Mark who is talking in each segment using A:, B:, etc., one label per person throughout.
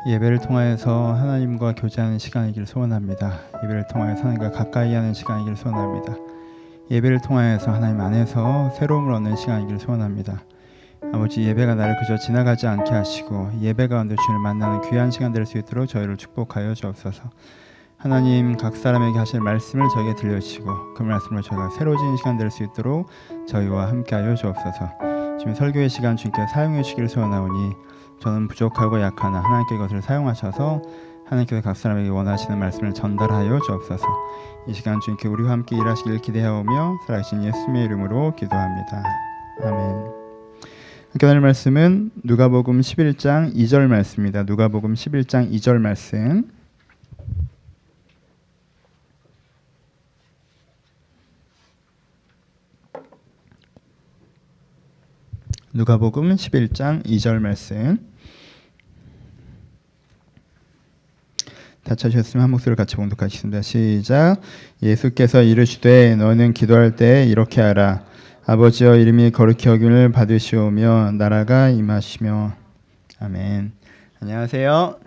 A: 예배를 통하여서 하나님과 교제하는 시간이길 소원합니다. 예배를 통하여서 하나님과 가까이 하는 시간이길 소원합니다. 예배를 통하여서 하나님 안에서 새로움을 얻는 시간이길 소원합니다. 아버지, 예배가 나를 그저 지나가지 않게 하시고 예배 가운데 주님을 만나는 귀한 시간 될 수 있도록 저희를 축복하여 주옵소서. 하나님, 각 사람에게 하실 말씀을 저에게 들려주시고 그 말씀으로 저희가 새로워지는 시간 될 수 있도록 저희와 함께하여 주옵소서. 지금 설교의 시간 주님께 사용해 주시기를 소원하오니 저는 부족하고 약하나 하나님께 이것을 사용하셔서 하나님께서 각 사람에게 원하시는 말씀을 전달하여 주옵소서. 이 시간 주님께 우리와 함께 일하시길 기대하오며 살아계신 예수님의 이름으로 기도합니다. 아멘. 함께 나눌 말씀은 누가복음 11장 2절 말씀입니다. 누가복음 11장 2절 말씀. 누가복음 11장 2절 말씀. 다 찾으셨으면 한 목소리를 같이 봉독하겠습니다. 시작. 예수께서 이르시되 너는 기도할 때 이렇게 하라. 아버지여, 이름이 거룩히 여김을 받으시오며 나라가 임하시며. 아멘. 안녕하세요.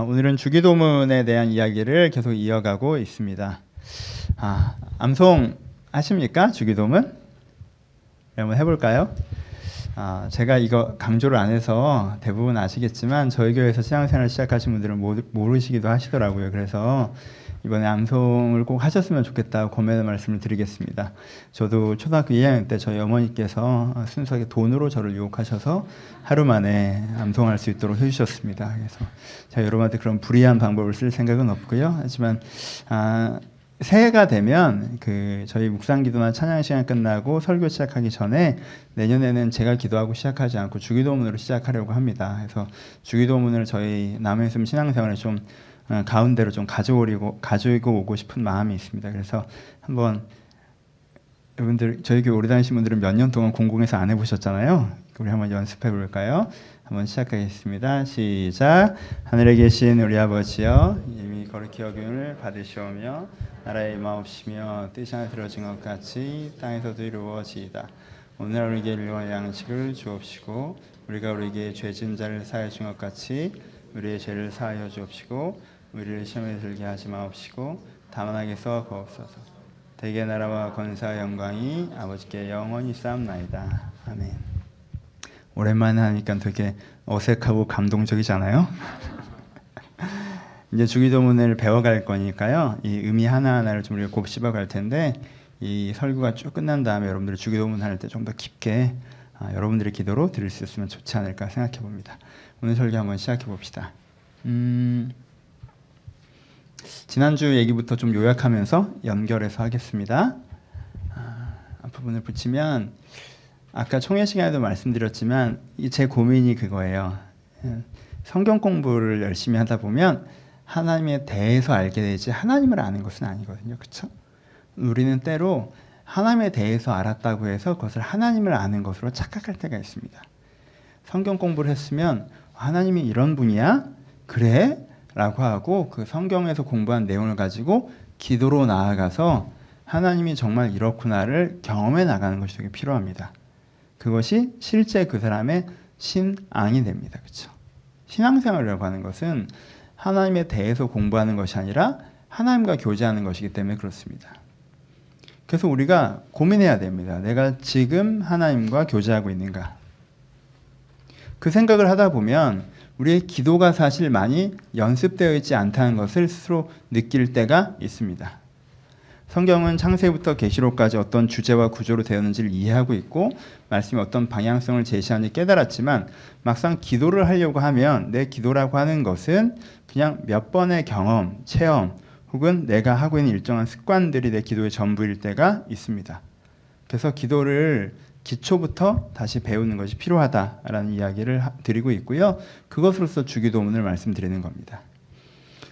A: 오늘은 주기도문에 대한 이야기를 계속 이어가고 있습니다. 암송 하십니까? 주기도문? 한번 해볼까요? 제가 이거 강조를 안 해서 대부분 아시겠지만 저희 교회에서 신앙생활을 시작하신 분들은 모르시기도 하시더라고요. 그래서 이번에 암송을 꼭 하셨으면 좋겠다고 권면의 말씀을 드리겠습니다. 저도 초등학교 2학년 때 저희 어머니께서 순수하게 돈으로 저를 유혹하셔서 하루 만에 암송할 수 있도록 해주셨습니다. 그래서 제가 여러분한테 그런 불이한 방법을 쓸 생각은 없고요. 하지만 새해가 되면 저희 묵상기도나 찬양 시간 끝나고 설교 시작하기 전에 내년에는 제가 기도하고 시작하지 않고 주기도문으로 시작하려고 합니다. 그래서 주기도문을 저희 남해섬 신앙생활에 좀 가운데로 좀 가지고 오고 싶은 마음이 있습니다. 그래서 한번 여러분들, 저희 교회 오래 다니신 분들은 몇 년 동안 공공에서 안 해보셨잖아요. 우리 한번 연습해 볼까요? 한번 시작하겠습니다. 시작. 하늘에 계신 우리 아버지여, 이름이 거룩히 여김을 받으시오며 나라의 임하옵시며 뜻이 하늘에 이루어진 것 같이 땅에서도 이루어지이다. 오늘 우리에게 일용할 양식을 주옵시고 우리가 우리에게 죄진 자를 사하여 준 것 같이 우리의 죄를 사하여 주옵시고 우리를 시험에 들게 하지 마옵시고 다만 악에서 구하옵소서. 대개 나라와 권세와 영광이 아버지께 영원히 쌓옵나이다. 아멘. 오랜만에 하니까 되게 어색하고 감동적이잖아요. 이제 주기도문을 배워갈 거니까요. 이 의미 하나하나를 좀 우리가 곱씹어 갈 텐데, 이 설교가 쭉 끝난 다음에 여러분들이 주기도문 할 때 좀 더 깊게 여러분들의 기도로 드릴 수 있으면 좋지 않을까 생각해 봅니다. 오늘 설교 한번 시작해 봅시다. 지난주 얘기부터 좀 요약하면서 연결해서 하겠습니다. 앞부분을 붙이면 아까 총회 시간에도 말씀드렸지만 제 고민이 그거예요. 성경 공부를 열심히 하다 보면 하나님에 대해서 알게 되지 하나님을 아는 것은 아니거든요. 그렇죠? 우리는 때로 하나님에 대해서 알았다고 해서 그것을 하나님을 아는 것으로 착각할 때가 있습니다. 성경 공부를 했으면 하나님이 이런 분이야? 그래? 라고 하고 그 성경에서 공부한 내용을 가지고 기도로 나아가서 하나님이 정말 이렇구나를 경험해 나가는 것이 되게 필요합니다. 그것이 실제 그 사람의 신앙이 됩니다. 그렇죠? 신앙생활이라고 하는 것은 하나님에 대해서 공부하는 것이 아니라 하나님과 교제하는 것이기 때문에 그렇습니다. 그래서 우리가 고민해야 됩니다. 내가 지금 하나님과 교제하고 있는가? 그 생각을 하다 보면 우리의 기도가 사실 많이 연습되어 있지 않다는 것을 스스로 느낄 때가 있습니다. 성경은 창세기부터 계시록까지 어떤 주제와 구조로 되었는지를 이해하고 있고 말씀이 어떤 방향성을 제시하는지 깨달았지만 막상 기도를 하려고 하면 내 기도라고 하는 것은 그냥 몇 번의 경험, 체험 혹은 내가 하고 있는 일정한 습관들이 내 기도의 전부일 때가 있습니다. 그래서 기도를 기초부터 다시 배우는 것이 필요하다라는 이야기를 드리고 있고요. 그것으로서 주기도문을 말씀드리는 겁니다.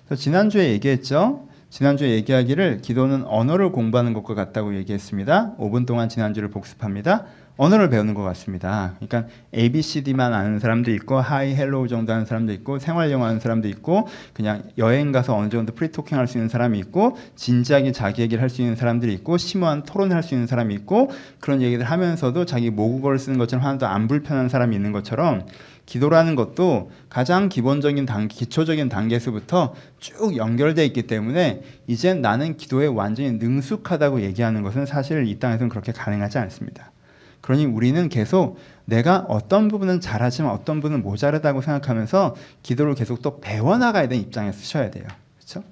A: 그래서 지난주에 얘기했죠. 지난주에 얘기하기를 기도는 언어를 공부하는 것과 같다고 얘기했습니다. 5분 동안 지난주를 복습합니다. 언어를 배우는 것 같습니다. 그러니까 ABCD만 아는 사람도 있고 하이 헬로우 정도 하는 사람도 있고 생활 영어 하는 사람도 있고 그냥 여행 가서 어느 정도 프리토킹 할 수 있는 사람이 있고 진지하게 자기 얘기를 할 수 있는 사람들이 있고 심오한 토론을 할 수 있는 사람이 있고 그런 얘기를 하면서도 자기 모국어를 쓰는 것처럼 하나도 안 불편한 사람이 있는 것처럼 기도라는 것도 가장 기본적인 단계, 기초적인 단계에서부터 쭉 연결되어 있기 때문에 이젠 나는 기도에 완전히 능숙하다고 얘기하는 것은 사실 이 땅에서는 그렇게 가능하지 않습니다. 그러니 우리는 계속 내가 어떤 부분은 잘하지만 어떤 부분은 모자르다고 생각하면서 기도를 계속 또 배워나가야 되는 입장에 서셔야 돼요. 그렇죠?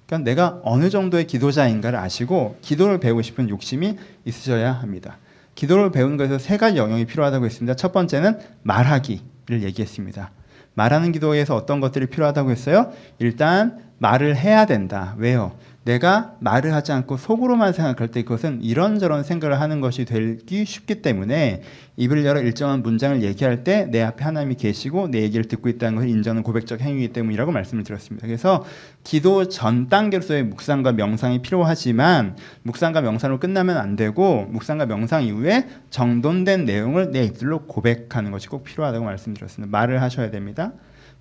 A: 그러니까 내가 어느 정도의 기도자인가를 아시고 기도를 배우고 싶은 욕심이 있으셔야 합니다. 기도를 배우는 것에서 세 가지 영역이 필요하다고 했습니다. 첫 번째는 말하기를 얘기했습니다. 말하는 기도에서 어떤 것들이 필요하다고 했어요? 일단 말을 해야 된다. 왜요? 내가 말을 하지 않고 속으로만 생각할 때 그것은 이런저런 생각을 하는 것이 되기 쉽기 때문에 입을 열어 일정한 문장을 얘기할 때 내 앞에 하나님이 계시고 내 얘기를 듣고 있다는 것을 인정하는 고백적 행위이기 때문이라고 말씀을 드렸습니다. 그래서 기도 전 단계로서의 묵상과 명상이 필요하지만 묵상과 명상으로 끝나면 안 되고 묵상과 명상 이후에 정돈된 내용을 내 입술로 고백하는 것이 꼭 필요하다고 말씀드렸습니다. 말을 하셔야 됩니다.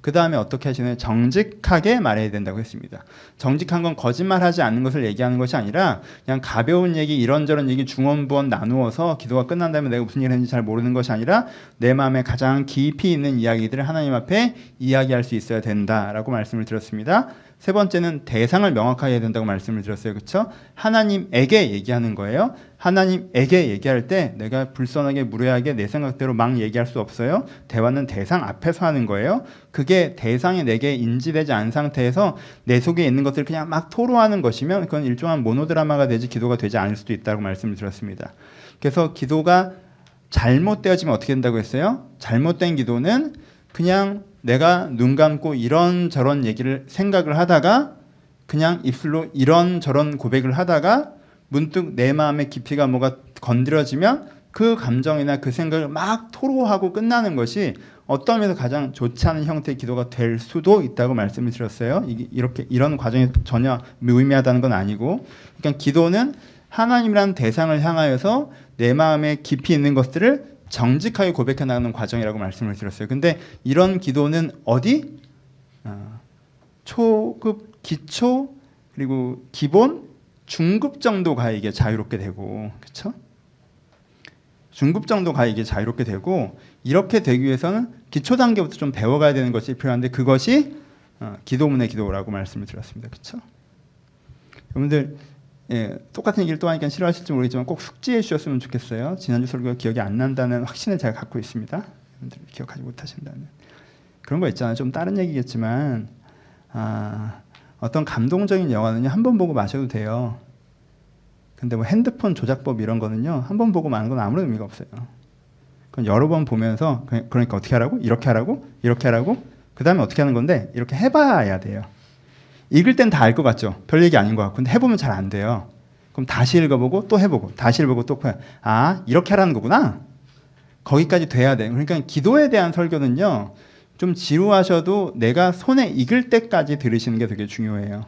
A: 그 다음에 어떻게 하시나요? 정직하게 말해야 된다고 했습니다. 정직한 건 거짓말하지 않는 것을 얘기하는 것이 아니라 그냥 가벼운 얘기, 이런저런 얘기 중원부원 나누어서 기도가 끝난 다음에 내가 무슨 일을 했는지 잘 모르는 것이 아니라 내 마음에 가장 깊이 있는 이야기들을 하나님 앞에 이야기할 수 있어야 된다라고 말씀을 드렸습니다. 세 번째는 대상을 명확하게 해야 된다고 말씀을 드렸어요. 그렇죠? 하나님에게 얘기하는 거예요. 하나님에게 얘기할 때 내가 불선하게 무례하게 내 생각대로 막 얘기할 수 없어요. 대화는 대상 앞에서 하는 거예요. 그게 대상이 내게 인지되지 않은 상태에서 내 속에 있는 것들을 그냥 막 토로하는 것이면 그건 일종의 모노드라마가 되지 기도가 되지 않을 수도 있다고 말씀을 드렸습니다. 그래서 기도가 잘못되어지면 어떻게 된다고 했어요? 잘못된 기도는 그냥 내가 눈 감고 이런저런 얘기를 생각을 하다가 그냥 입술로 이런저런 고백을 하다가 문득 내 마음의 깊이가 뭐가 건드려지면 그 감정이나 그 생각을 막 토로하고 끝나는 것이 어떤 면에서 가장 좋지 않은 형태의 기도가 될 수도 있다고 말씀을 드렸어요. 이런 과정이 전혀 무의미하다는 건 아니고, 그러니까 기도는 하나님이라는 대상을 향하여서 내 마음에 깊이 있는 것들을 정직하게 고백해 나가는 과정이라고 말씀을 드렸어요. 근데 이런 기도는 어디? 초급, 기초, 그리고 기본, 중급 정도 가야 이게 자유롭게 되고, 그렇죠? 중급 정도 가야 이게 자유롭게 되고, 이렇게 되기 위해서는 기초 단계부터 좀 배워가야 되는 것이 필요한데 그것이 기도문의 기도라고 말씀을 드렸습니다. 그렇죠? 여러분들 똑같은 얘기를 또 하니까 싫어하실지 모르겠지만 꼭 숙지해 주셨으면 좋겠어요. 지난주 설교가 기억이 안 난다는 확신을 제가 갖고 있습니다. 여러분들 기억하지 못하신다는 그런 거 있잖아요. 좀 다른 얘기겠지만 어떤 감동적인 영화는요 한 번 보고 마셔도 돼요. 근데 뭐 핸드폰 조작법 이런 거는요 한 번 보고 마는 건 아무런 의미가 없어요. 그건 여러 번 보면서 그러니까 어떻게 하라고? 이렇게 하라고? 이렇게 하라고? 그 다음에 어떻게 하는 건데 이렇게 해봐야 돼요. 읽을 땐 다 알 것 같죠? 별 얘기 아닌 것 같고. 근데 해보면 잘 안 돼요. 그럼 다시 읽어보고 또 해보고 다시 읽어보고 또 이렇게 하라는 거구나. 거기까지 돼야 돼. 그러니까 기도에 대한 설교는요. 좀 지루하셔도 내가 손에 익을 때까지 들으시는 게 되게 중요해요.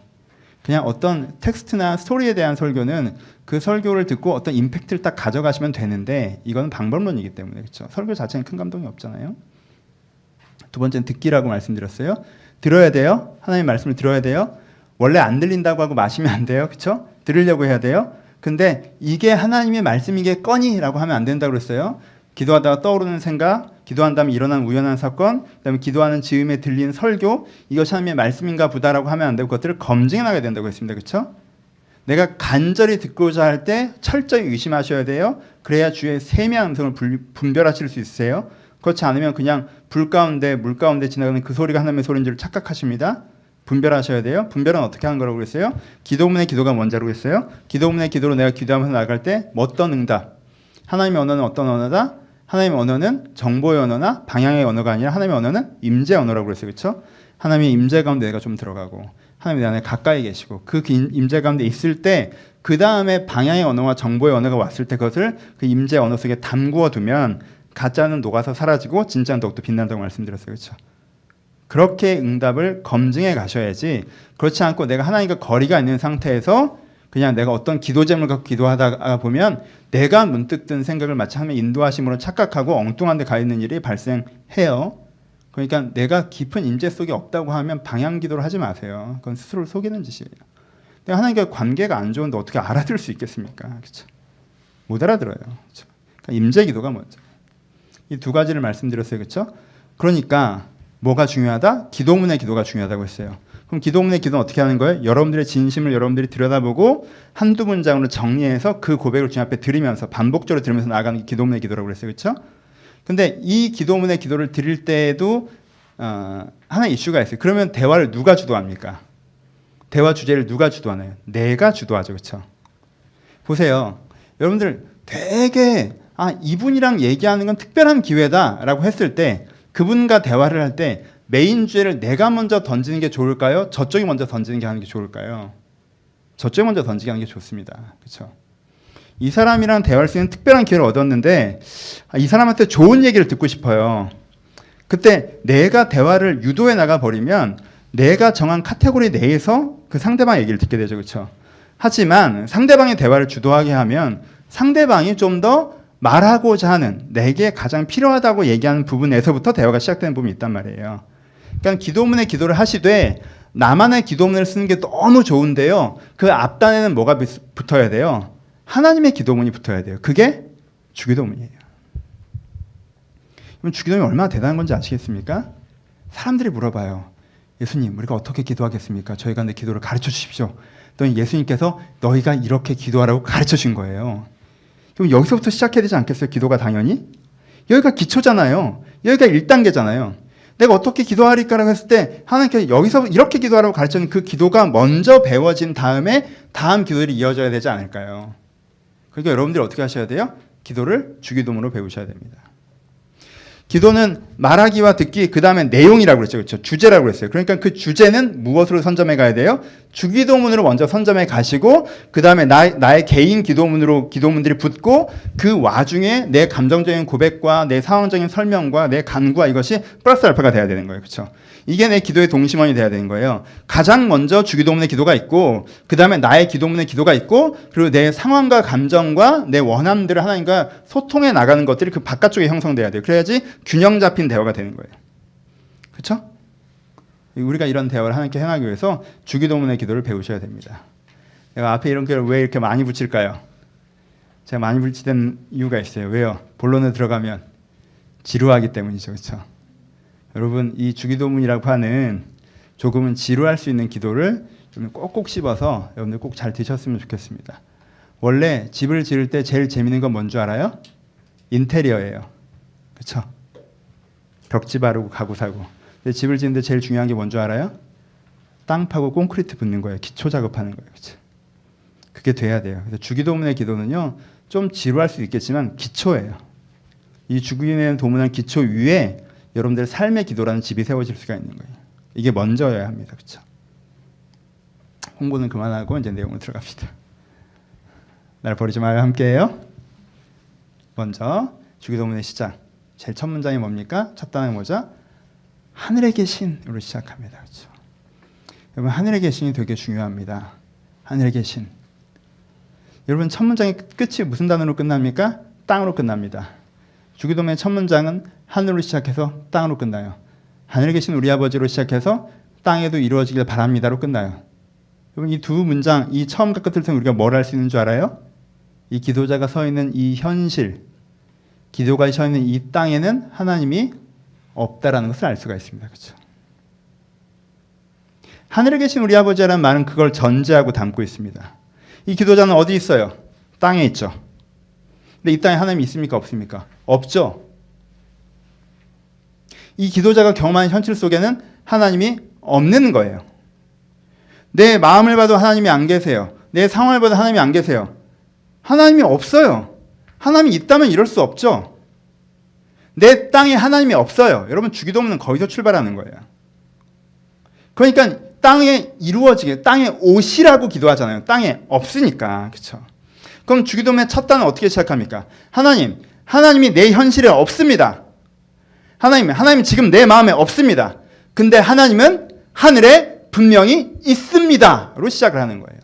A: 그냥 어떤 텍스트나 스토리에 대한 설교는 그 설교를 듣고 어떤 임팩트를 딱 가져가시면 되는데 이건 방법론이기 때문에 그렇죠. 설교 자체는 큰 감동이 없잖아요. 두 번째는 듣기라고 말씀드렸어요. 들어야 돼요. 하나님 말씀을 들어야 돼요. 원래 안 들린다고 하고 마시면 안 돼요. 그렇죠? 들으려고 해야 돼요. 근데 이게 하나님의 말씀이겠거니라고 하면 안 된다고 그랬어요. 기도하다가 떠오르는 생각, 기도한 다음에 일어난 우연한 사건, 그다음에 기도하는 즈음에 들린 설교, 이것이 하나님의 말씀인가 보다라고 하면 안 되고 그것들을 검증해 나가야 된다고 했습니다. 그렇죠? 내가 간절히 듣고자 할 때 철저히 의심하셔야 돼요. 그래야 주의 세미한 음성을 분별하실 수 있으세요. 그렇지 않으면 그냥 불 가운데 물 가운데 지나가는 그 소리가 하나님의 소리인 줄 착각하십니다. 분별하셔야 돼요. 분별은 어떻게 하는 거라고 그랬어요? 기도문의 기도가 뭔지라고 했어요? 기도문의 기도로 내가 기도하면서 나갈 때 어떤 응답? 하나님의 언어는 어떤 언어다? 하나님의 언어는 정보의 언어나 방향의 언어가 아니라 하나님의 언어는 임재 언어라고 그랬어요. 그렇죠? 하나님의 임재 가운데 내가 좀 들어가고 하나님이 내 안에 가까이 계시고 그 임재 가운데 있을 때 그 다음에 방향의 언어와 정보의 언어가 왔을 때 그것을 그 임재 언어 속에 담구어 두면 가짜는 녹아서 사라지고 진짜는 더욱더 빛난다고 말씀드렸어요. 그렇죠? 그렇게 응답을 검증해 가셔야지 그렇지 않고 내가 하나님과 거리가 있는 상태에서 그냥 내가 어떤 기도 제목을 갖고 기도하다가 보면 내가 문득 든 생각을 마치 하나님의 인도하심으로 착각하고 엉뚱한 데 가 있는 일이 발생해요. 그러니까 내가 깊은 임재 속에 없다고 하면 방향 기도를 하지 마세요. 그건 스스로를 속이는 짓이에요. 내가 하나님과 관계가 안 좋은데 어떻게 알아들을 수 있겠습니까? 그렇죠? 못 알아들어요. 그렇죠? 그러니까 임재 기도가 먼저. 이 두 가지를 말씀드렸어요. 그렇죠? 그러니까 뭐가 중요하다? 기도문의 기도가 중요하다고 했어요. 그럼 기도문의 기도는 어떻게 하는 거예요? 여러분들의 진심을 여러분들이 들여다보고 한두 문장으로 정리해서 그 고백을 주님 앞에 드리면서 반복적으로 들으면서 나아가는 게 기도문의 기도라고 그랬어요. 그렇죠? 근데 이 기도문의 기도를 드릴 때에도 하나의 이슈가 있어요. 그러면 대화를 누가 주도합니까? 대화 주제를 누가 주도하나요? 내가 주도하죠. 그렇죠? 보세요. 여러분들 되게 이분이랑 얘기하는 건 특별한 기회다라고 했을 때 그분과 대화를 할 때 메인 주제를 내가 먼저 던지는 게 좋을까요? 저쪽이 먼저 던지는 게 하는 게 좋을까요? 저쪽이 먼저 던지게 하는 게 좋습니다. 그렇죠? 이 사람이랑 대화할 수 있는 특별한 기회를 얻었는데 이 사람한테 좋은 얘기를 듣고 싶어요. 그때 내가 대화를 유도해 나가 버리면 내가 정한 카테고리 내에서 그 상대방 얘기를 듣게 되죠. 그렇죠? 하지만 상대방의 대화를 주도하게 하면 상대방이 좀 더 말하고자 하는 내게 가장 필요하다고 얘기하는 부분에서부터 대화가 시작되는 부분이 있단 말이에요. 그러니까 기도문의 기도를 하시되 나만의 기도문을 쓰는 게 너무 좋은데요. 그 앞단에는 뭐가 붙어야 돼요? 하나님의 기도문이 붙어야 돼요. 그게 주기도문이에요. 그럼 주기도문이 얼마나 대단한 건지 아시겠습니까? 사람들이 물어봐요. 예수님, 우리가 어떻게 기도하겠습니까? 저희가 내 기도를 가르쳐 주십시오. 또 예수님께서 너희가 이렇게 기도하라고 가르쳐 준 거예요. 그럼 여기서부터 시작해야 되지 않겠어요? 기도가 당연히? 여기가 기초잖아요. 여기가 1단계잖아요. 내가 어떻게 기도하리까라고 했을 때 하나님께서 여기서 이렇게 기도하라고 가르쳐준 그 기도가 먼저 배워진 다음에 다음 기도들이 이어져야 되지 않을까요? 그러니까 여러분들이 어떻게 하셔야 돼요? 기도를 주기도문으로 배우셔야 됩니다. 기도는 말하기와 듣기, 그 다음에 내용이라고 그랬죠. 그렇죠? 주제라고 그랬어요. 그러니까 그 주제는 무엇으로 선점해 가야 돼요? 주기도문으로 먼저 선점해 가시고, 그 다음에 나의 개인 기도문으로 기도문들이 붙고, 그 와중에 내 감정적인 고백과 내 상황적인 설명과 내 간구와 이것이 플러스 알파가 돼야 되는 거예요. 그렇죠? 이게 내 기도의 동심원이 돼야 되는 거예요. 가장 먼저 주기도문의 기도가 있고, 그 다음에 나의 기도문의 기도가 있고, 그리고 내 상황과 감정과 내 원함들을 하나님과 소통해 나가는 것들이 그 바깥쪽에 형성돼야 돼요. 그래야지 균형 잡힌 대화가 되는 거예요. 그렇죠? 우리가 이런 대화를 하나님께 행하기 위해서 주기도문의 기도를 배우셔야 됩니다. 내가 앞에 이런 글을 왜 이렇게 많이 붙일까요? 제가 많이 붙이는 이유가 있어요. 왜요? 본론에 들어가면 지루하기 때문이죠. 그렇죠? 여러분, 이 주기도문이라고 하는 조금은 지루할 수 있는 기도를 좀 꼭꼭 씹어서 여러분들 꼭 잘 드셨으면 좋겠습니다. 원래 집을 지을 때 제일 재밌는 건 뭔 줄 알아요? 인테리어예요. 그렇죠? 벽지 바르고 가구 사고. 근데 집을 짓는데 제일 중요한 게 뭔 줄 알아요? 땅 파고 콘크리트 붓는 거예요. 기초 작업하는 거예요. 그렇죠? 그게 돼야 돼요. 그래서 주기도문의 기도는요, 좀 지루할 수 있겠지만 기초예요. 이 주기도문의 기초 위에 여러분들의 삶의 기도라는 집이 세워질 수가 있는 거예요. 이게 먼저여야 합니다. 그렇죠? 홍보는 그만하고 이제 내용으로 들어갑시다. 날 버리지 마요. 함께해요. 먼저 주기도문의 시작. 제일 첫 문장이 뭡니까? 첫 단어가 뭐죠? 하늘에 계신으로 시작합니다. 그렇죠? 여러분, 하늘에 계신이 되게 중요합니다. 하늘에 계신. 여러분, 첫 문장의 끝이 무슨 단어로 끝납니까? 땅으로 끝납니다. 주기도문의 첫 문장은 하늘로 시작해서 땅으로 끝나요. 하늘에 계신 우리 아버지로 시작해서 땅에도 이루어지길 바랍니다로 끝나요. 여러분, 이 두 문장, 이 처음과 끝을 통해 우리가 뭘 할 수 있는 줄 알아요? 이 기도자가 서 있는 이 현실, 기도가 서 있는 이 땅에는 하나님이 없다라는 것을 알 수가 있습니다. 그렇죠? 하늘에 계신 우리 아버지라는 말은 그걸 전제하고 담고 있습니다. 이 기도자는 어디 있어요? 땅에 있죠. 근데 이 땅에 하나님이 있습니까? 없습니까? 없죠. 이 기도자가 경험하는 현실 속에는 하나님이 없는 거예요. 내 마음을 봐도 하나님이 안 계세요. 내 상황을 봐도 하나님이 안 계세요. 하나님이 없어요. 하나님이 있다면 이럴 수 없죠. 내 땅에 하나님이 없어요. 여러분, 주기도문은 거기서 출발하는 거예요. 그러니까 땅에 이루어지게, 땅에 오시라고 기도하잖아요. 땅에 없으니까. 그렇죠? 그럼 주기도문의 첫 단은 어떻게 시작합니까? 하나님이 내 현실에 없습니다. 하나님 지금 내 마음에 없습니다. 근데 하나님은 하늘에 분명히 있습니다로 시작을 하는 거예요.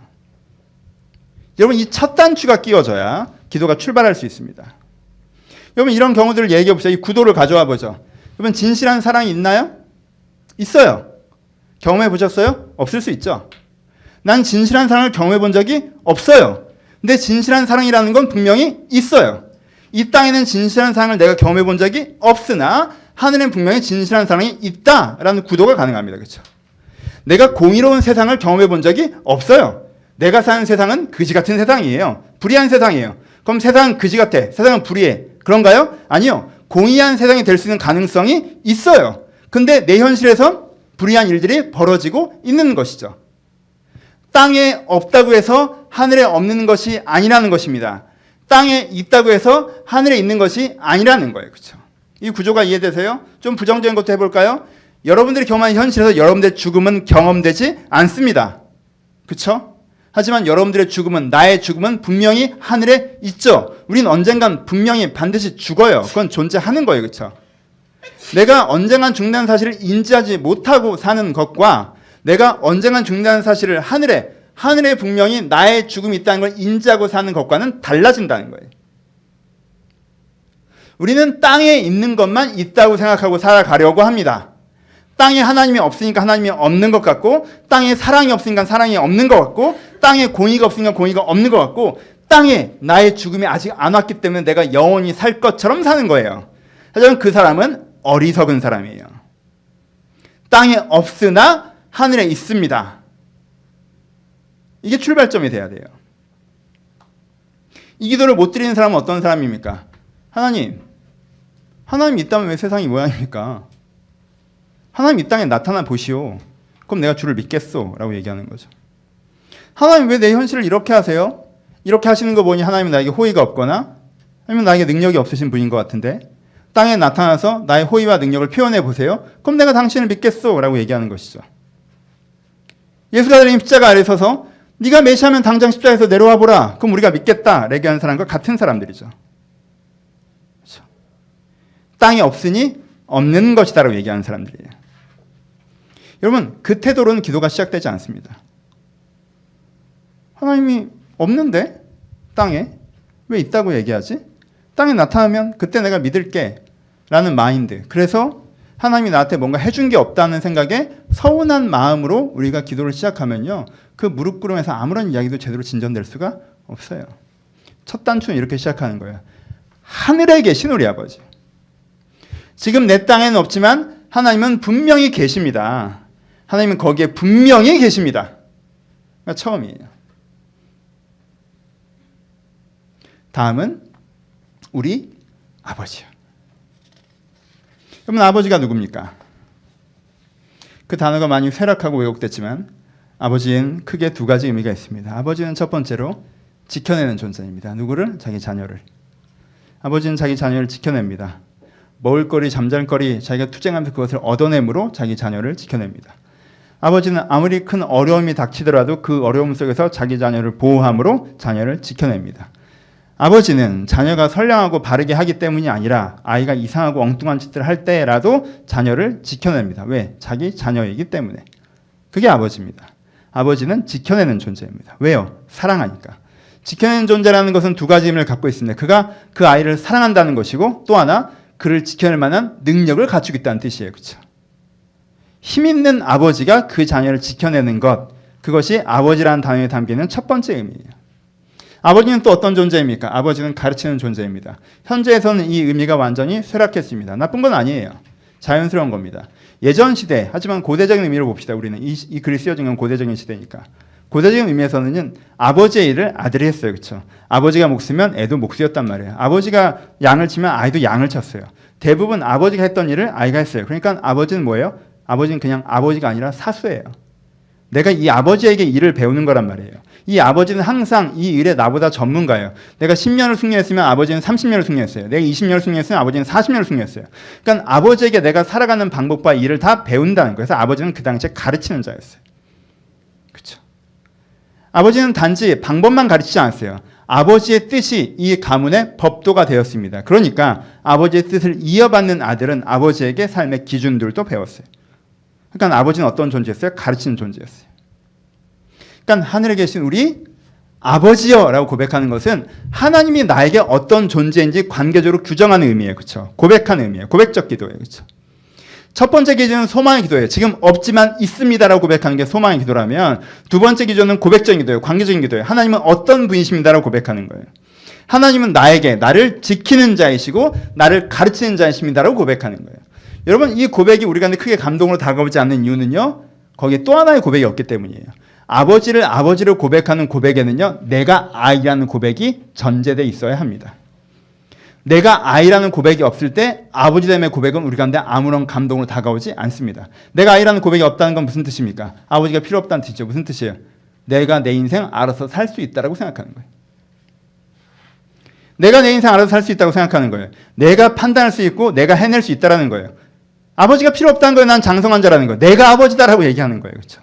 A: 여러분, 이 첫 단추가 끼워져야 기도가 출발할 수 있습니다. 여러분, 이런 경우들을 얘기해 보세요. 이 구도를 가져와 보죠. 여러분, 진실한 사랑이 있나요? 있어요. 경험해 보셨어요? 없을 수 있죠. 난 진실한 사랑을 경험해 본 적이 없어요. 근데 진실한 사랑이라는 건 분명히 있어요. 이 땅에는 진실한 사랑을 내가 경험해 본 적이 없으나 하늘엔 분명히 진실한 사랑이 있다라는 구도가 가능합니다. 그렇죠? 내가 공의로운 세상을 경험해 본 적이 없어요. 내가 사는 세상은 그지 같은 세상이에요. 불의한 세상이에요. 그럼 세상은 그지 같아. 세상은 불의해. 그런가요? 아니요. 공의한 세상이 될 수 있는 가능성이 있어요. 근데 내 현실에선 불의한 일들이 벌어지고 있는 것이죠. 땅에 없다고 해서 하늘에 없는 것이 아니라는 것입니다. 땅에 있다고 해서 하늘에 있는 것이 아니라는 거예요. 그렇죠? 이 구조가 이해되세요? 좀 부정적인 것도 해볼까요? 여러분들이 경험하는 현실에서 여러분들의 죽음은 경험되지 않습니다. 그렇죠? 하지만 여러분들의 죽음은, 나의 죽음은 분명히 하늘에 있죠. 우린 언젠간 분명히 반드시 죽어요. 그건 존재하는 거예요. 그렇죠? 내가 언젠간 죽는다는 사실을 인지하지 못하고 사는 것과 내가 언젠간 죽는다는 사실을 하늘에 분명히 나의 죽음이 있다는 걸 인지하고 사는 것과는 달라진다는 거예요. 우리는 땅에 있는 것만 있다고 생각하고 살아가려고 합니다. 땅에 하나님이 없으니까 하나님이 없는 것 같고, 땅에 사랑이 없으니까 사랑이 없는 것 같고, 땅에 공의가 없으니까 공의가 없는 것 같고, 땅에 나의 죽음이 아직 안 왔기 때문에 내가 영원히 살 것처럼 사는 거예요. 하지만 그 사람은 어리석은 사람이에요. 땅에 없으나 하늘에 있습니다. 이게 출발점이 돼야 돼요. 이 기도를 못 드리는 사람은 어떤 사람입니까? 하나님 있다면 왜 세상이 모양입니까? 하나님 이 땅에 나타나 보시오. 그럼 내가 주를 믿겠소 라고 얘기하는 거죠. 하나님 왜 내 현실을 이렇게 하세요? 이렇게 하시는 거 보니 하나님은 나에게 호의가 없거나 아니면 나에게 능력이 없으신 분인 것 같은데, 땅에 나타나서 나의 호의와 능력을 표현해 보세요. 그럼 내가 당신을 믿겠소 라고 얘기하는 것이죠. 예수가 달린 십자가 아래 서서 네가 메시아면 당장 십자가에서 내려와 보라. 그럼 우리가 믿겠다 라고 하는 사람과 같은 사람들이죠. 그렇죠? 땅이 없으니 없는 것이다 라고 얘기하는 사람들이에요. 여러분, 그 태도로는 기도가 시작되지 않습니다. 하나님이 없는데 땅에 왜 있다고 얘기하지? 땅에 나타나면 그때 내가 믿을게 라는 마인드. 그래서 하나님이 나한테 뭔가 해준 게 없다는 생각에 서운한 마음으로 우리가 기도를 시작하면요, 그 무릎 꿇음에서 아무런 이야기도 제대로 진전될 수가 없어요. 첫 단추는 이렇게 시작하는 거예요. 하늘에 계신 우리 아버지. 지금 내 땅에는 없지만 하나님은 분명히 계십니다. 하나님은 거기에 분명히 계십니다. 그러니까 처음이에요. 다음은 우리 아버지요. 여러분, 아버지가 누굽니까? 그 단어가 많이 쇠락하고 왜곡됐지만 아버지는 크게 두 가지 의미가 있습니다. 아버지는 첫 번째로 지켜내는 존재입니다. 누구를? 자기 자녀를. 아버지는 자기 자녀를 지켜냅니다. 먹을 거리, 잠잘 거리 자기가 투쟁하면서 그것을 얻어냄으로 자기 자녀를 지켜냅니다. 아버지는 아무리 큰 어려움이 닥치더라도 그 어려움 속에서 자기 자녀를 보호함으로 자녀를 지켜냅니다. 아버지는 자녀가 선량하고 바르게 하기 때문이 아니라 아이가 이상하고 엉뚱한 짓을 할 때라도 자녀를 지켜냅니다. 왜? 자기 자녀이기 때문에. 그게 아버지입니다. 아버지는 지켜내는 존재입니다. 왜요? 사랑하니까. 지켜내는 존재라는 것은 두 가지 의미를 갖고 있습니다. 그가 그 아이를 사랑한다는 것이고, 또 하나 그를 지켜낼 만한 능력을 갖추고 있다는 뜻이에요. 그렇죠? 힘 있는 아버지가 그 자녀를 지켜내는 것, 그것이 아버지라는 단어에 담기는 첫 번째 의미예요. 아버지는 또 어떤 존재입니까? 아버지는 가르치는 존재입니다. 현재에서는 이 의미가 완전히 쇠락했습니다. 나쁜 건 아니에요. 자연스러운 겁니다. 예전 시대, 하지만 고대적인 의미로 봅시다. 우리는 이 글이 쓰여진 건 고대적인 시대니까. 고대적인 의미에서는 아버지의 일을 아들이 했어요. 그렇죠? 아버지가 목수면 애도 목수였단 말이에요. 아버지가 양을 치면 아이도 양을 쳤어요. 대부분 아버지가 했던 일을 아이가 했어요. 그러니까 아버지는 뭐예요? 아버지는 그냥 아버지가 아니라 사수예요. 내가 이 아버지에게 일을 배우는 거란 말이에요. 이 아버지는 항상 이 일에 나보다 전문가예요. 내가 10년을 숙련했으면 아버지는 30년을 숙련했어요. 내가 20년을 숙련했으면 아버지는 40년을 숙련했어요. 그러니까 아버지에게 내가 살아가는 방법과 일을 다 배운다는 거예요. 그래서 아버지는 그 당시에 가르치는 자였어요. 그렇죠? 아버지는 단지 방법만 가르치지 않았어요. 아버지의 뜻이 이 가문의 법도가 되었습니다. 그러니까 아버지의 뜻을 이어받는 아들은 아버지에게 삶의 기준들도 배웠어요. 그러니까 아버지는 어떤 존재였어요? 가르치는 존재였어요. 그러니까 하늘에 계신 우리 아버지여 라고 고백하는 것은 하나님이 나에게 어떤 존재인지 관계적으로 규정하는 의미예요. 그렇죠? 고백하는 의미예요. 고백적 기도예요. 그렇죠? 첫 번째 기준은 소망의 기도예요. 지금 없지만 있습니다라고 고백하는 게 소망의 기도라면, 두 번째 기준은 고백적인 기도예요. 관계적인 기도예요. 하나님은 어떤 분이십니다라고 고백하는 거예요. 하나님은 나에게 나를 지키는 자이시고 나를 가르치는 자이십니다라고 고백하는 거예요. 여러분, 이 고백이 우리가 크게 감동으로 다가오지 않는 이유는요, 거기에 또 하나의 고백이 없기 때문이에요. 아버지를 고백하는 고백에는요, 내가 아이라는 고백이 전제되어 있어야 합니다. 내가 아이라는 고백이 없을 때 아버지 됨의 고백은 우리 가운데 아무런 감동으로 다가오지 않습니다. 내가 아이라는 고백이 없다는 건 무슨 뜻입니까? 아버지가 필요 없다는 뜻이죠. 무슨 뜻이에요? 내가 내 인생 알아서 살 수 있다고 생각하는 거예요. 내가 내 인생 알아서 살 수 있다고 생각하는 거예요. 내가 판단할 수 있고 내가 해낼 수 있다는 거예요. 아버지가 필요 없다는 거예요. 난 장성한 자라는 거예요. 내가 아버지다라고 얘기하는 거예요. 그렇죠?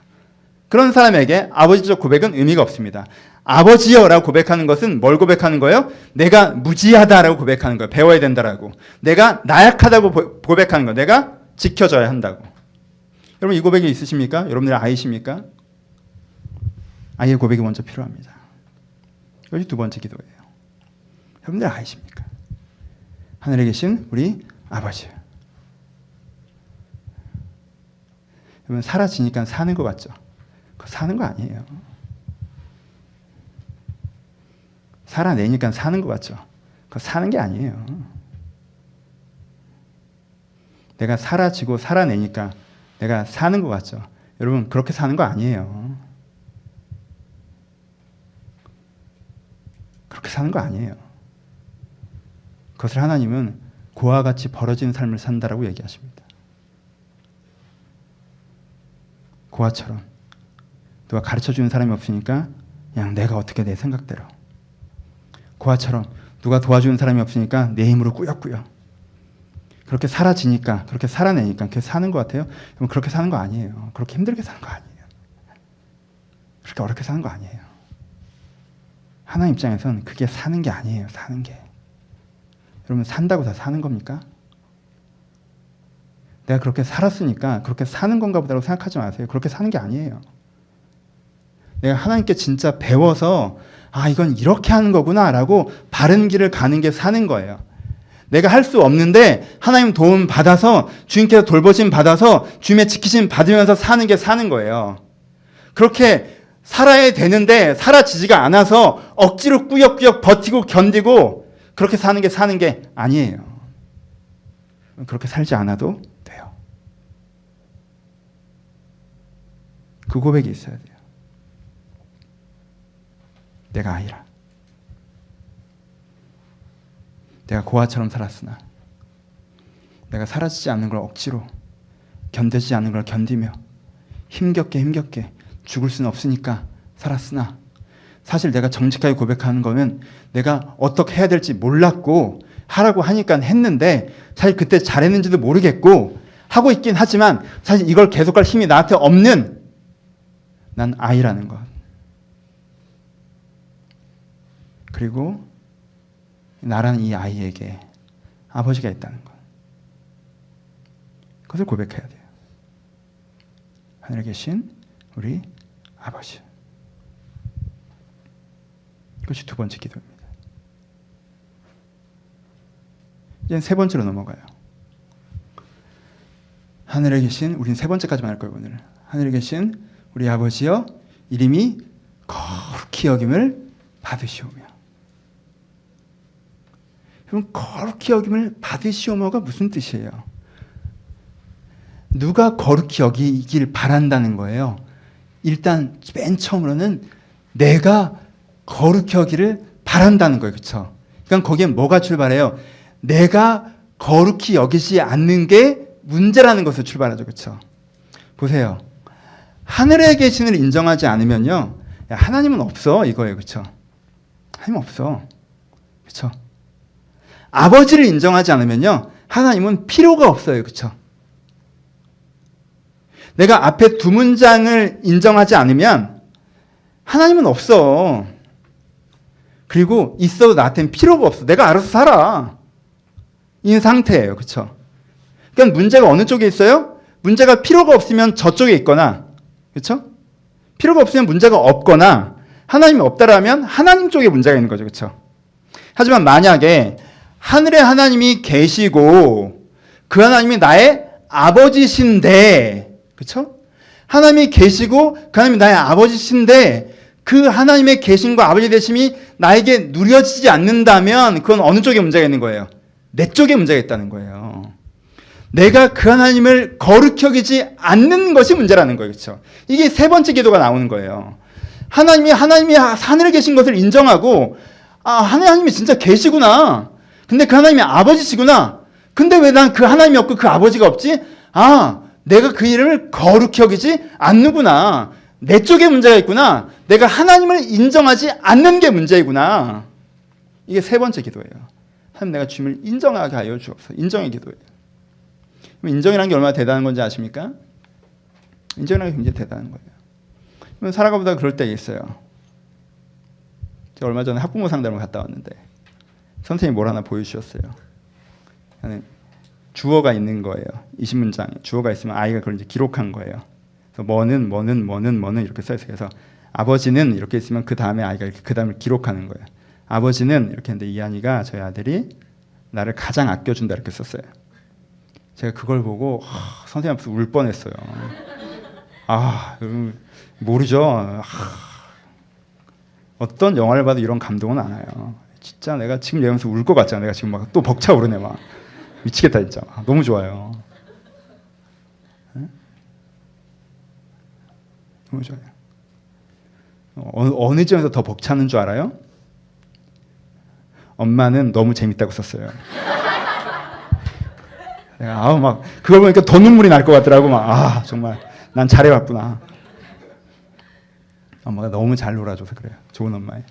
A: 그런 사람에게 아버지적 고백은 의미가 없습니다. 아버지여라고 고백하는 것은 뭘 고백하는 거예요? 내가 무지하다라고 고백하는 거예요. 배워야 된다라고. 내가 나약하다고 고백하는 거예요. 내가 지켜줘야 한다고. 여러분, 이 고백이 있으십니까? 여러분들의 아이십니까? 아이의 고백이 먼저 필요합니다. 이것이 두 번째 기도예요. 여러분들 아이십니까? 하늘에 계신 우리 아버지. 여러분, 사라지니까 사는 것 같죠? 그거 사는 거 아니에요. 살아내니까 사는 것 같죠? 그거 사는 게 아니에요. 내가 사라지고 살아내니까 내가 사는 것 같죠? 여러분, 그렇게 사는 거 아니에요. 그렇게 사는 거 아니에요. 그것을 하나님은 고와 같이 벌어진 삶을 산다라고 얘기하십니다. 고아처럼 누가 가르쳐주는 사람이 없으니까 그냥 내가 어떻게 내 생각대로. 고아처럼 누가 도와주는 사람이 없으니까 내 힘으로 꾸역꾸역. 그렇게 사라지니까, 그렇게 살아내니까 그렇게 사는 것 같아요. 그럼 그렇게 사는 거 아니에요. 그렇게 힘들게 사는 거 아니에요. 그렇게 어렵게 사는 거 아니에요. 하나님 입장에서는 그게 사는 게 아니에요. 사는 게. 여러분, 산다고 다 사는 겁니까? 내가 그렇게 살았으니까 그렇게 사는 건가 보다라고 생각하지 마세요. 그렇게 사는 게 아니에요. 내가 하나님께 진짜 배워서 이건 이렇게 하는 거구나 라고 바른 길을 가는 게 사는 거예요. 내가 할 수 없는데 하나님 도움 받아서 주님께서 돌보심 받아서 주님의 지키심 받으면서 사는 게 사는 거예요. 그렇게 살아야 되는데 살아지지가 않아서 억지로 꾸역꾸역 버티고 견디고 그렇게 사는 게 아니에요. 그렇게 살지 않아도 돼요. 그 고백이 있어야 돼요. 내가 아이라. 내가 고아처럼 살았으나 내가 사라지지 않는 걸 억지로 견디지 않는 걸 견디며 힘겹게 죽을 수는 없으니까 살았으나 사실 내가 정직하게 고백하는 거면 내가 어떻게 해야 될지 몰랐고 하라고 하니까 했는데 사실 그때 잘했는지도 모르겠고 하고 있긴 하지만 사실 이걸 계속할 힘이 나한테 없는 난 아이라는 것. 그리고 나라는 이 아이에게 아버지가 있다는 것. 그것을 고백해야 돼요. 하늘에 계신 우리 아버지. 그것이 두 번째 기도입니다. 이제 세 번째로 넘어가요. 하늘에 계신, 우리는 세 번째까지만 할 거예요, 오늘. 하늘에 계신 우리 아버지여, 이름이 거룩히 여김을 받으시오며. 그럼 거룩히 여김을 받으시오며가 무슨 뜻이에요? 누가 거룩히 여기길 바란다는 거예요. 일단 맨 처음으로는 내가 거룩히 여기를 바란다는 거예요. 그렇죠? 그러니까 거기에 뭐가 출발해요? 내가 거룩히 여기지 않는 게 문제라는 것을 출발하죠. 그렇죠? 보세요. 하늘에 계신을 인정하지 않으면요. 야, 하나님은 없어 이거예요. 그렇죠? 하나님 없어. 그렇죠? 아버지를 인정하지 않으면요. 하나님은 필요가 없어요. 그렇죠? 내가 앞에 두 문장을 인정하지 않으면 하나님은 없어. 그리고 있어도 나한테는 필요가 없어. 내가 알아서 살아. 인 상태예요. 그렇죠? 그러니까 문제가 어느 쪽에 있어요? 문제가 필요가 없으면 저쪽에 있거나, 그렇죠? 필요가 없으면 문제가 없거나, 하나님이 없다라면 하나님 쪽에 문제가 있는 거죠. 그렇죠? 하지만 만약에 하늘에 하나님이 계시고 그 하나님이 나의 아버지신데, 그렇죠? 하나님이 계시고 그 하나님이 나의 아버지신데 그 하나님의 계심과 아버지 되심이 나에게 누려지지 않는다면 그건 어느 쪽에 문제가 있는 거예요? 내 쪽에 문제가 있다는 거예요. 내가 그 하나님을 거룩히 여기지 않는 것이 문제라는 거예요. 그렇죠? 이게 세 번째 기도가 나오는 거예요. 하나님이 하늘에 계신 것을 인정하고, 하나님이 진짜 계시구나. 근데 그 하나님이 아버지시구나. 근데 왜 난 그 하나님이 없고 그 아버지가 없지? 내가 그 이름을 거룩히 여기지 않는구나. 내 쪽에 문제가 있구나. 내가 하나님을 인정하지 않는 게 문제이구나. 이게 세 번째 기도예요. 하나님, 내가 주님을 인정하게 하여 주옵소서. 인정의 기도예요. 인정이라는 게 얼마나 대단한 건지 아십니까? 인정이라는 게 굉장히 대단한 거예요. 살아가보다 그럴 때가 있어요. 제가 얼마 전에 학부모 상담을 갔다 왔는데 선생님이 뭘 하나 보여주셨어요. 주어가 있는 거예요. 20문장에 주어가 있으면 아이가 그걸 이제 기록한 거예요. 그래서 뭐는 이렇게 써 있어요. 그래서 아버지는 이렇게 있으면 그 다음에 아이가 이렇게 그 다음을 기록하는 거예요. 아버지는 이렇게 했는데 이한이가 저희 아들이 나를 가장 아껴준다 이렇게 썼어요. 제가 그걸 보고 선생님 앞에서 울 뻔했어요. 모르죠. 어떤 영화를 봐도 이런 감동은 안 와요. 진짜 내가 지금 얘기하면서 울 것 같잖아. 내가 지금 막 또 벅차오르네 막. 미치겠다 진짜. 너무 좋아요. 너무 좋아요. 어느 점에서 더 벅차는 줄 알아요? 엄마는 너무 재밌다고 썼어요. 내가 막 그걸 보니까 더 눈물이 날 것 같더라고. 막 정말 난 잘해왔구나. 엄마가 너무 잘 놀아줘서 그래요. 좋은 엄마예요.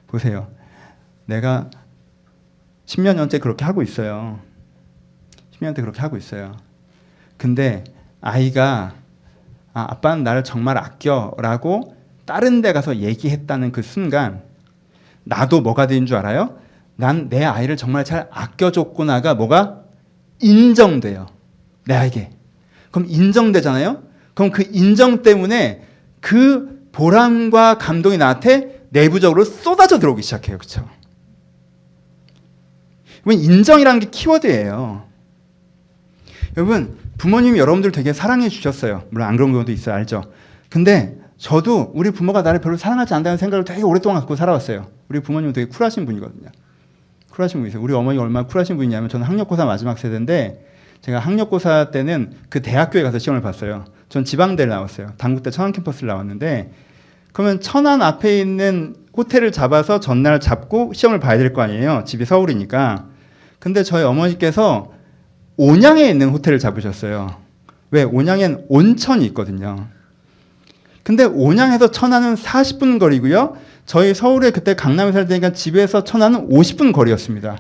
A: 보세요. 내가 10몇 년째 그렇게 하고 있어요. 10년째 그렇게 하고 있어요. 근데 아이가 아빠는 나를 정말 아껴라고 다른 데 가서 얘기했다는 그 순간 나도 뭐가 된 줄 알아요? 난 내 아이를 정말 잘 아껴줬구나가 뭐가 인정돼요. 내에게. 그럼 인정되잖아요? 그럼 그 인정 때문에 그 보람과 감동이 나한테 내부적으로 쏟아져 들어오기 시작해요. 그렇죠? 인정이라는 게 키워드예요. 여러분, 부모님이 여러분들 되게 사랑해 주셨어요. 물론 안 그런 경우도 있어요. 알죠? 근데 저도 우리 부모가 나를 별로 사랑하지 않는다는 생각을 되게 오랫동안 갖고 살아왔어요. 우리 부모님은 되게 쿨하신 분이거든요. 쿨하신 분이세요. 우리 어머니가 얼마나 쿨하신 분이냐면 저는 학력고사 마지막 세대인데 제가 학력고사 때는 그 대학교에 가서 시험을 봤어요. 전 지방대를 나왔어요. 당국대 천안 캠퍼스를 나왔는데 그러면 천안 앞에 있는 호텔을 잡아서 전날 잡고 시험을 봐야 될 거 아니에요. 집이 서울이니까. 근데 저희 어머니께서 온양에 있는 호텔을 잡으셨어요. 왜? 온양엔 온천이 있거든요. 근데 온양에서 천안은 40분 거리고요. 저희 서울에 그때 강남에 살 때니까 집에서 천안은 50분 거리였습니다.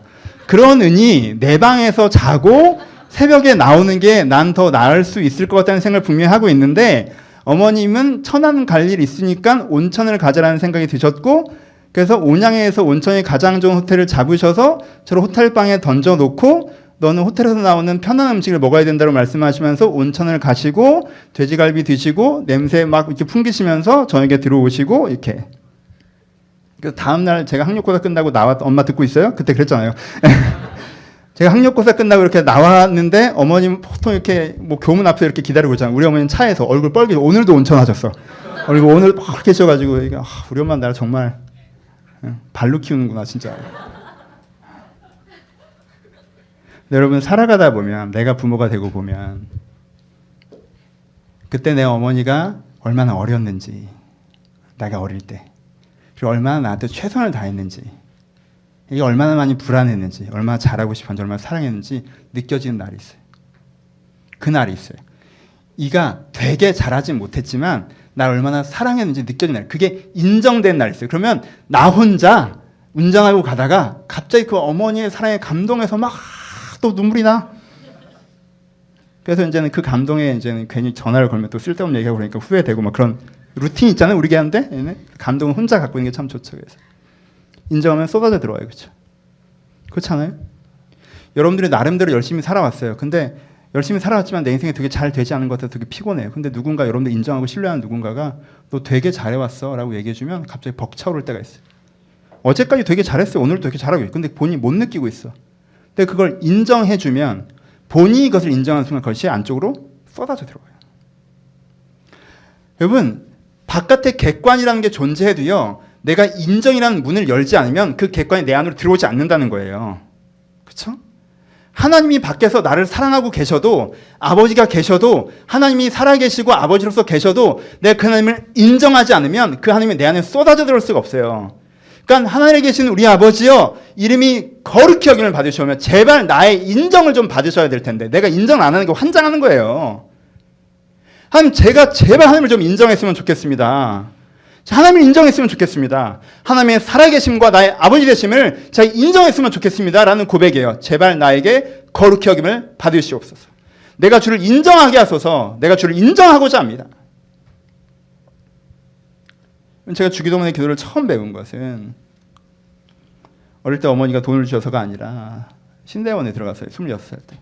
A: 그러느니 내 방에서 자고 새벽에 나오는 게 난 더 나을 수 있을 것 같다는 생각을 분명히 하고 있는데 어머님은 천안 갈 일 있으니까 온천을 가자라는 생각이 드셨고 그래서 온양에서 온천이 가장 좋은 호텔을 잡으셔서 저를 호텔방에 던져놓고 너는 호텔에서 나오는 편한 음식을 먹어야 된다고 말씀하시면서 온천을 가시고 돼지갈비 드시고 냄새 막 이렇게 풍기시면서 저에게 들어오시고 이렇게. 그래서 다음날 제가 학력고사 끝나고 엄마 듣고 있어요? 그때 그랬잖아요. 제가 학력고사 끝나고 이렇게 나왔는데 어머님 보통 이렇게 뭐 교문 앞에서 이렇게 기다리고 있잖아요. 우리 어머니는 차에서 얼굴 빨개 오늘도 온천하셨어. 그리고 오늘 막 계셔가지고 우리 엄마 나를 정말 발로 키우는구나 진짜. 여러분 살아가다 보면 내가 부모가 되고 보면 그때 내 어머니가 얼마나 어렸는지 내가 어릴 때 그리고 얼마나 나한테 최선을 다했는지 이게 얼마나 많이 불안했는지 얼마나 잘하고 싶었는지 얼마나 사랑했는지 느껴지는 날이 있어요. 그 날이 있어요. 이가 되게 잘하진 못했지만 날 얼마나 사랑했는지 느껴지는 날. 그게 인정된 날이 있어요. 그러면 나 혼자 운전하고 가다가 갑자기 그 어머니의 사랑에 감동해서 막 또 눈물이 나. 그래서 이제는 그 감동에 이제는 괜히 전화를 걸면 또 쓸데없는 얘기하고 그러니까 후회되고 막 그런 루틴 있잖아요. 우리가 하는데 감동은 혼자 갖고 있는 게 참 좋죠. 그래서 인정하면 쏟아져 들어와요. 그렇죠? 그렇잖아요. 여러분들이 나름대로 열심히 살아왔어요. 근데 열심히 살아왔지만 내 인생이 되게 잘 되지 않은 것 같아서 되게 피곤해요. 근데 누군가 여러분들 인정하고 신뢰하는 누군가가 너 되게 잘해왔어 라고 얘기해주면 갑자기 벅차오를 때가 있어요. 어제까지 되게 잘했어요. 오늘도 되게 잘하고 있어요. 근데 본인이 못 느끼고 있어. 근데 그걸 인정해주면 본인이 그것을 인정하는 순간 그것이 안쪽으로 쏟아져 들어가요. 여러분 바깥에 객관이라는 게 존재해도요. 내가 인정이라는 문을 열지 않으면 그 객관이 내 안으로 들어오지 않는다는 거예요. 그렇죠? 하나님이 밖에서 나를 사랑하고 계셔도, 아버지가 계셔도, 하나님이 살아계시고 아버지로서 계셔도 내가 그 하나님을 인정하지 않으면 그 하나님이 내 안에 쏟아져 들어올 수가 없어요. 그러니까 하늘에 계신 우리 아버지여, 이름이 거룩히 여김을 받으시오며 제발 나의 인정을 좀 받으셔야 될 텐데 내가 인정 안 하는 게 환장하는 거예요. 하나님, 제가 제발 하나님을 좀 인정했으면 좋겠습니다. 하나님을 인정했으면 좋겠습니다. 하나님의 살아계심과 나의 아버지 되심을 제가 인정했으면 좋겠습니다. 라는 고백이에요. 제발 나에게 거룩히 여김을 받으시옵소서. 내가 주를 인정하게 하소서. 내가 주를 인정하고자 합니다. 제가 주기도문의 기도를 처음 배운 것은 어릴 때 어머니가 돈을 주셔서가 아니라 신대원에 들어갔어요. 26살 때.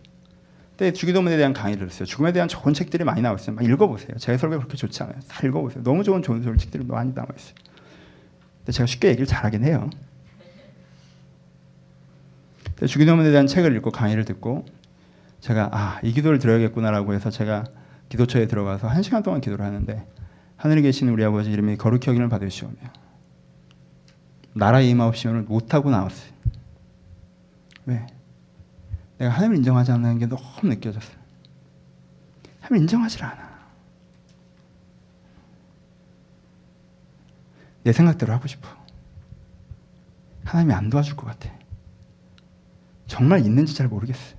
A: 그때 주기도문에 대한 강의를 했어요. 죽음에 대한 좋은 책들이 많이 나와 있어요. 막 읽어보세요. 제 설교가 그렇게 좋지 않아요. 다 읽어보세요. 너무 좋은 책들이 많이 나와 있어요. 근데 제가 쉽게 얘기를 잘하긴 해요. 주기도문에 대한 책을 읽고 강의를 듣고 제가 이 기도를 드려야겠구나라고 해서 제가 기도처에 들어가서 1시간 동안 기도를 하는데, 하늘에 계신 우리 아버지 이름이 거룩히 여김을 받으시오며 나라의 임하옵시오를 못하고 나왔어요. 왜? 내가 하나님을 인정하지 않는 게 너무 느껴졌어요. 하나님을 인정하지 않아. 내 생각대로 하고 싶어. 하나님이 안 도와줄 것 같아. 정말 있는지 잘 모르겠어요.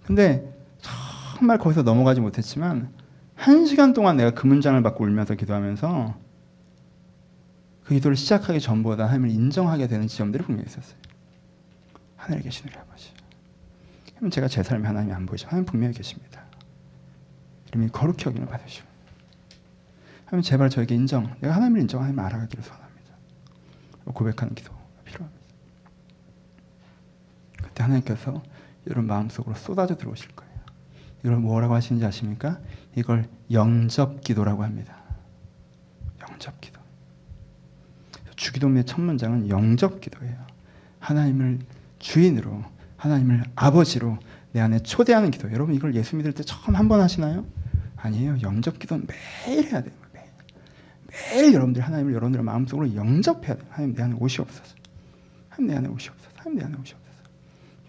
A: 근데 정말 거기서 넘어가지 못했지만 1시간 동안 내가 그 문장을 받고 울면서 기도하면서 그 기도를 시작하기 전보다 하나님을 인정하게 되는 지점들이 분명히 있었어요. 하늘에 계신 우리 아버지. 그럼 제가 제 삶에 하나님이 안 보이지만 하나님 분명히 계십니다. 이름이 거룩히 여김을 받으시오. 하나님 제발 저에게 인정, 내가 하나님을 인정, 하나님을 알아가기를 소원합니다. 고백하는 기도가 필요합니다. 그때 하나님께서 여러분 마음속으로 쏟아져 들어오실 거예요. 이걸 뭐라고 하시는지 아십니까? 이걸 영접기도라고 합니다. 영접기도. 주기도문의 첫 문장은 영접기도예요. 하나님을 주인으로, 하나님을 아버지로 내 안에 초대하는 기도. 여러분 이걸 예수 믿을 때 처음 한 번 하시나요? 아니에요. 영접기도는 매일 해야 돼요. 매일 여러분들 하나님을 여러분들의 마음속으로 영접해야 돼요. 하나님 내 안에 오시옵소서. 하나님 내 안에 오시옵소서. 하나님 내 안에 오시옵소서.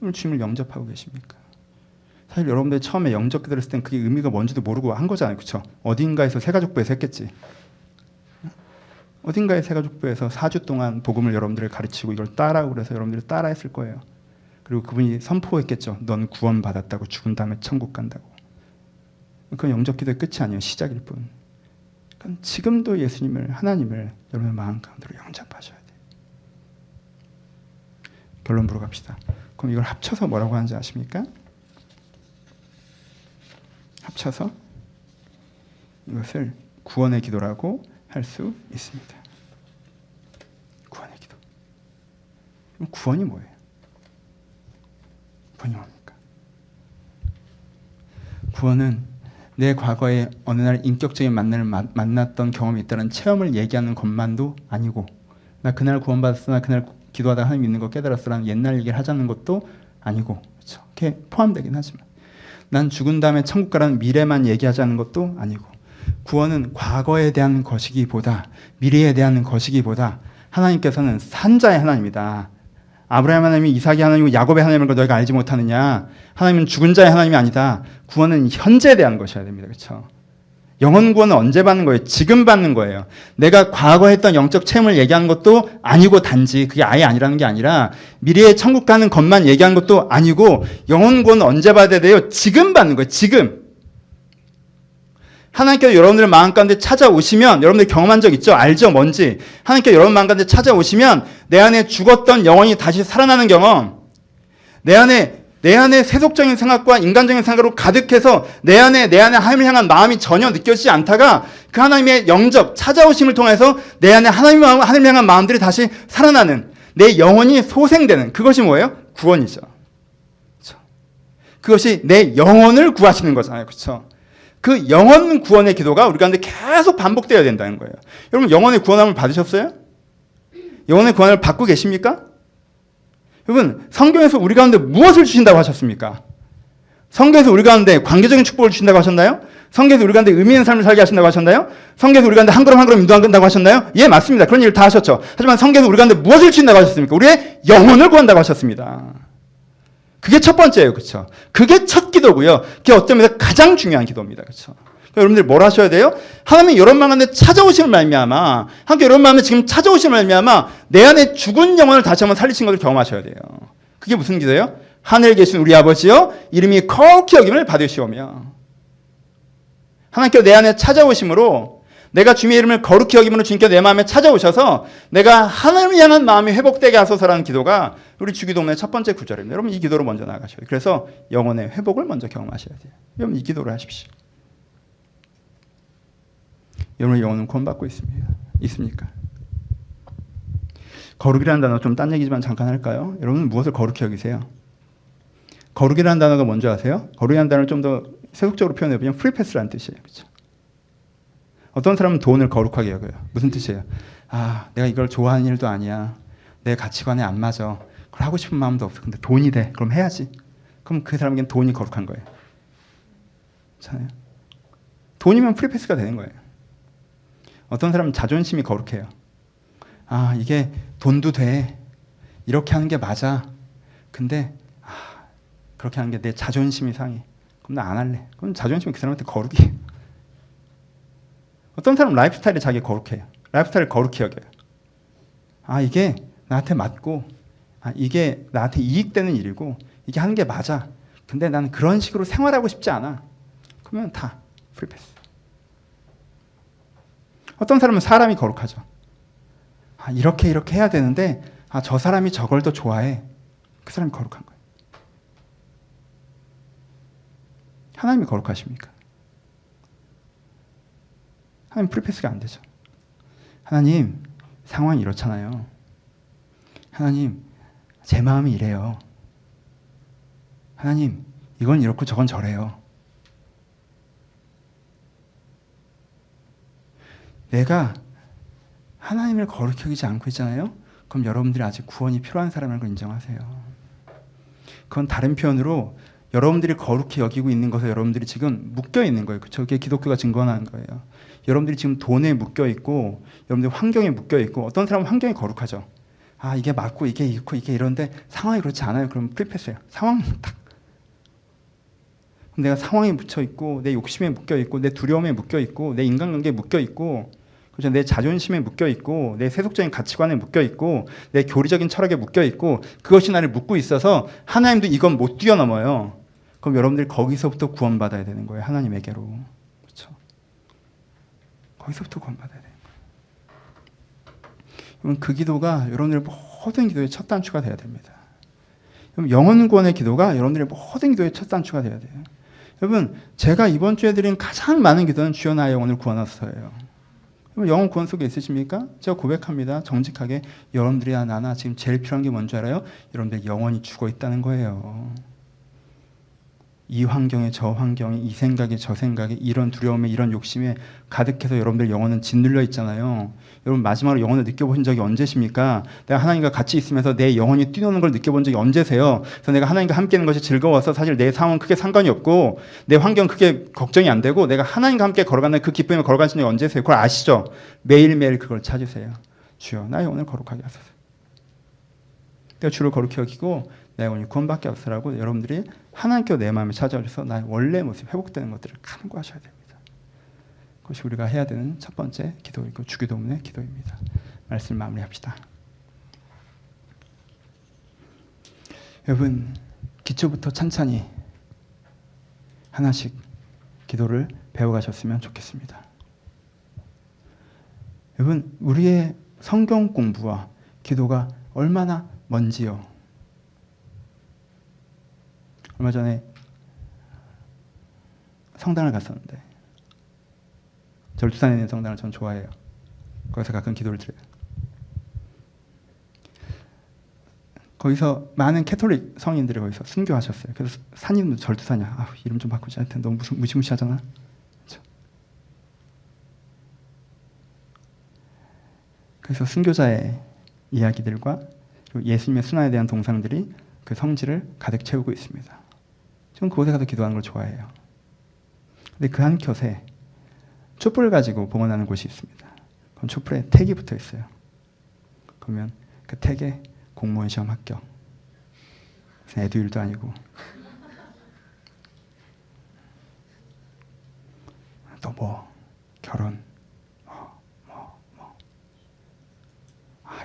A: 오늘 주님을 영접하고 계십니까? 사실 여러분들 처음에 영접 기도를 했을 땐 그게 의미가 뭔지도 모르고 한 거잖아요. 그렇죠? 어딘가에서 새가족부에서 했겠지. 어딘가에 새가족부에서 4주 동안 복음을 여러분들을 가르치고 이걸 따라하고 그래서 여러분들이 따라했을 거예요. 그리고 그분이 선포했겠죠. 넌 구원받았다고, 죽은 다음에 천국 간다고. 그건 영접 기도의 끝이 아니에요. 시작일 뿐. 그러니까 지금도 예수님을, 하나님을 여러분의 마음 가운데로 영접하셔야 돼요. 결론부로 갑시다. 그럼 이걸 합쳐서 뭐라고 하는지 아십니까? 합쳐서 이것을 구원의 기도라고 할 수 있습니다. 구원의 기도. 그럼 구원이 뭐예요? 구원이 뭡니까? 구원은 내 과거에 어느 날 인격적인 만남을 만났던 경험이 있다는 체험을 얘기하는 것만도 아니고, 나 그날 구원받았어, 나 그날 기도하다 하나님 믿는 거 깨달았어라는 옛날 얘기를 하자는 것도 아니고, 그렇죠? 그게 포함되긴 하지만, 난 죽은 다음에 천국 가라는 미래만 얘기하자는 것도 아니고, 구원은 과거에 대한 것이기보다, 미래에 대한 것이기보다 하나님께서는 산자의 하나님이다. 아브라함 하나님이 이삭의 하나님이고 야곱의 하나님을 너희가 알지 못하느냐. 하나님은 죽은 자의 하나님이 아니다. 구원은 현재에 대한 것이어야 됩니다. 그렇죠? 영혼 구원은 언제 받는 거예요? 지금 받는 거예요. 내가 과거에 했던 영적 체험을 얘기하는 것도 아니고, 단지 그게 아예 아니라는 게 아니라 미래에 천국 가는 것만 얘기하는 것도 아니고, 영혼 구원은 언제 받아야 돼요? 지금 받는 거예요. 지금. 하나님께서 여러분들의 마음 가운데 찾아오시면, 여러분들 경험한 적 있죠? 알죠? 뭔지. 하나님께서 여러분 마음 가운데 찾아오시면 내 안에 죽었던 영혼이 다시 살아나는 경험, 내 안에 세속적인 생각과 인간적인 생각으로 가득해서 내 안에 하나님을 향한 마음이 전혀 느껴지지 않다가 그 하나님의 영접, 찾아오심을 통해서 내 안에 하나님을 향한 마음들이 다시 살아나는, 내 영혼이 소생되는, 그것이 뭐예요? 구원이죠. 그렇죠? 그것이 내 영혼을 구하시는 거잖아요. 그렇죠? 그 영혼 구원의 기도가 우리 가운데 계속 반복되어야 된다는 거예요. 여러분 영혼의 구원함을 받으셨어요? 영혼의 구원을 받고 계십니까? 여러분 성경에서 우리 가운데 무엇을 주신다고 하셨습니까? 성경에서 우리 가운데 관계적인 축복을 주신다고 하셨나요? 성경에서 우리 가운데 의미 있는 삶을 살게 하신다고 하셨나요? 성경에서 우리 가운데 한 걸음 한 걸음 인도한다고 하셨나요? 예, 맞습니다. 그런 일을 다 하셨죠. 하지만 성경에서 우리 가운데 무엇을 주신다고 하셨습니까? 우리의 영혼을 구한다고 하셨습니다. 그게 첫 번째예요. 그렇죠? 그게 첫 기도고요. 그게 어떤 면에서 가장 중요한 기도입니다. 그렇죠? 그러니까 여러분들이 뭘 하셔야 돼요? 하나님이 여러분 가운데 찾아오심을 말미암아, 하나님께 여러분 마음에 지금 찾아오심을 말미암아 내 안에 죽은 영혼을 다시 한번 살리신 것을 경험하셔야 돼요. 그게 무슨 기도예요? 하늘에 계신 우리 아버지여 이름이 거룩히 여김을 받으시오며, 하나님께서 내 안에 찾아오심으로 내가 주님의 이름을 거룩히 여김으로 주님께서 내 마음에 찾아오셔서 내가 하나님을 향한 마음이 회복되게 하소서라는 기도가 우리 주기도문의 첫 번째 구절입니다. 여러분 이 기도로 먼저 나가셔야 돼요. 그래서 영혼의 회복을 먼저 경험하셔야 돼요. 여러분 이 기도를 하십시오. 여러분의 영혼은 구원받고 있습니까? 거룩이라는 단어 좀 딴 얘기지만 잠깐 할까요? 여러분은 무엇을 거룩히 여기세요? 거룩이라는 단어가 뭔지 아세요? 거룩이라는 단어를 좀 더 세속적으로 표현해보면 프리패스라는 뜻이에요. 그렇죠? 어떤 사람은 돈을 거룩하게 여겨요. 무슨 뜻이에요? 아, 내가 이걸 좋아하는 일도 아니야. 내 가치관에 안 맞아. 그걸 하고 싶은 마음도 없어. 근데 돈이 돼. 그럼 해야지. 그럼 그 사람에게는 돈이 거룩한 거예요. 그렇잖아요? 돈이면 프리패스가 되는 거예요. 어떤 사람은 자존심이 거룩해요. 아, 이게 돈도 돼. 이렇게 하는 게 맞아. 근데 그렇게 하는 게 내 자존심이 상해. 그럼 나 안 할래. 그럼 자존심이 그 사람한테 거룩이에요. 어떤 사람은 라이프스타일이 자기 거룩해요. 라이프스타일을 거룩히 여겨요. 아, 이게 나한테 맞고, 아, 이게 나한테 이익되는 일이고, 이게 하는 게 맞아. 근데 나는 그런 식으로 생활하고 싶지 않아. 그러면 다 프리패스. 어떤 사람은 사람이 거룩하죠. 아, 이렇게 해야 되는데, 아, 저 사람이 저걸 더 좋아해. 그 사람이 거룩한 거예요. 하나님이 거룩하십니까? 하나님 프리패스가 안 되죠. 하나님, 상황이 이렇잖아요. 하나님, 제 마음이 이래요. 하나님, 이건 이렇고 저건 저래요. 내가 하나님을 거룩히 여기지 않고 있잖아요. 그럼 여러분들이 아직 구원이 필요한 사람이라는 걸 인정하세요. 그건 다른 표현으로 여러분들이 거룩히 여기고 있는 것에 여러분들이 지금 묶여 있는 거예요. 저게 기독교가 증거하는 거예요. 여러분들이 지금 돈에 묶여 있고, 여러분들이 환경에 묶여 있고, 어떤 사람은 환경이 거룩하죠. 아, 이게 맞고, 이게 있고, 이게 이런데 상황이 그렇지 않아요. 그럼 프리패스예요. 상황 딱. 내가 상황에 묻혀 있고, 내 욕심에 묶여 있고, 내 두려움에 묶여 있고, 내 인간관계에 묶여 있고, 그렇죠? 내 자존심에 묶여 있고, 내 세속적인 가치관에 묶여 있고, 내 교리적인 철학에 묶여 있고, 그것이 나를 묶고 있어서 하나님도 이건 못 뛰어넘어요. 그럼 여러분들이 거기서부터 구원받아야 되는 거예요. 하나님에게로. 그렇죠? 거기서부터 구원받아야 돼요. 여러분 그 기도가 여러분들의 모든 기도의 첫 단추가 돼야 됩니다. 여러분 영혼 구원의 기도가 여러분들의 모든 기도의 첫 단추가 돼야 돼요. 여러분 제가 이번 주에 드린 가장 많은 기도는 주여 나의 영혼을 구원하소서예요. 여러분 영혼 구원 속에 있으십니까? 제가 고백합니다. 정직하게 여러분들이나 나나 지금 제일 필요한 게 뭔지 알아요? 여러분들 영혼이 죽어 있다는 거예요. 이 환경에 저 환경에 이 생각에 저 생각에 이런 두려움에 이런 욕심에 가득해서 여러분들 영혼은 짓눌려 있잖아요. 여러분 마지막으로 영혼을 느껴보신 적이 언제십니까? 내가 하나님과 같이 있으면서 내 영혼이 뛰노는 걸 느껴본 적이 언제세요? 그래서 내가 하나님과 함께 있는 것이 즐거워서 사실 내 상황은 크게 상관이 없고 내 환경은 크게 걱정이 안 되고 내가 하나님과 함께 걸어가는 그 기쁨을 걸어가신 적이 언제세요? 그걸 아시죠? 매일매일 그걸 찾으세요. 주여 나의 영혼을 거룩하게 하소서. 내가 주를 거룩히 여기고 내 영혼이 구원받게 하소서라고 여러분들이 하나님께서 내 마음에 찾아오셔서 나의 원래 모습이 회복되는 것들을 간구하셔야 됩니다. 그것이 우리가 해야 되는 첫 번째 기도이고 주기도문의 기도입니다. 말씀을 마무리합시다. 여러분 기초부터 찬찬히 하나씩 기도를 배워가셨으면 좋겠습니다. 여러분 우리의 성경 공부와 기도가 얼마나 먼지요. 얼마 전에 성당을 갔었는데 절두산에 있는 성당을 전 좋아해요. 거기서 가끔 기도를 드려요. 거기서 많은 캐톨릭 성인들이 거기서 순교하셨어요. 그래서 산 이름도 절두산이야. 아, 이름 좀 바꾸자. 하여튼 너무 무시무시하잖아. 그렇죠? 그래서 순교자의 이야기들과 예수님의 순환에 대한 동상들이 그 성지를 가득 채우고 있습니다. 저는 그곳에 가서 기도하는 걸 좋아해요. 근데 그 한 켠에 촛불을 가지고 봉헌하는 곳이 있습니다. 그럼 촛불에 택이 붙어 있어요. 그러면 그 택에 공무원 시험 합격. 애도 일도 아니고. 또 뭐 결혼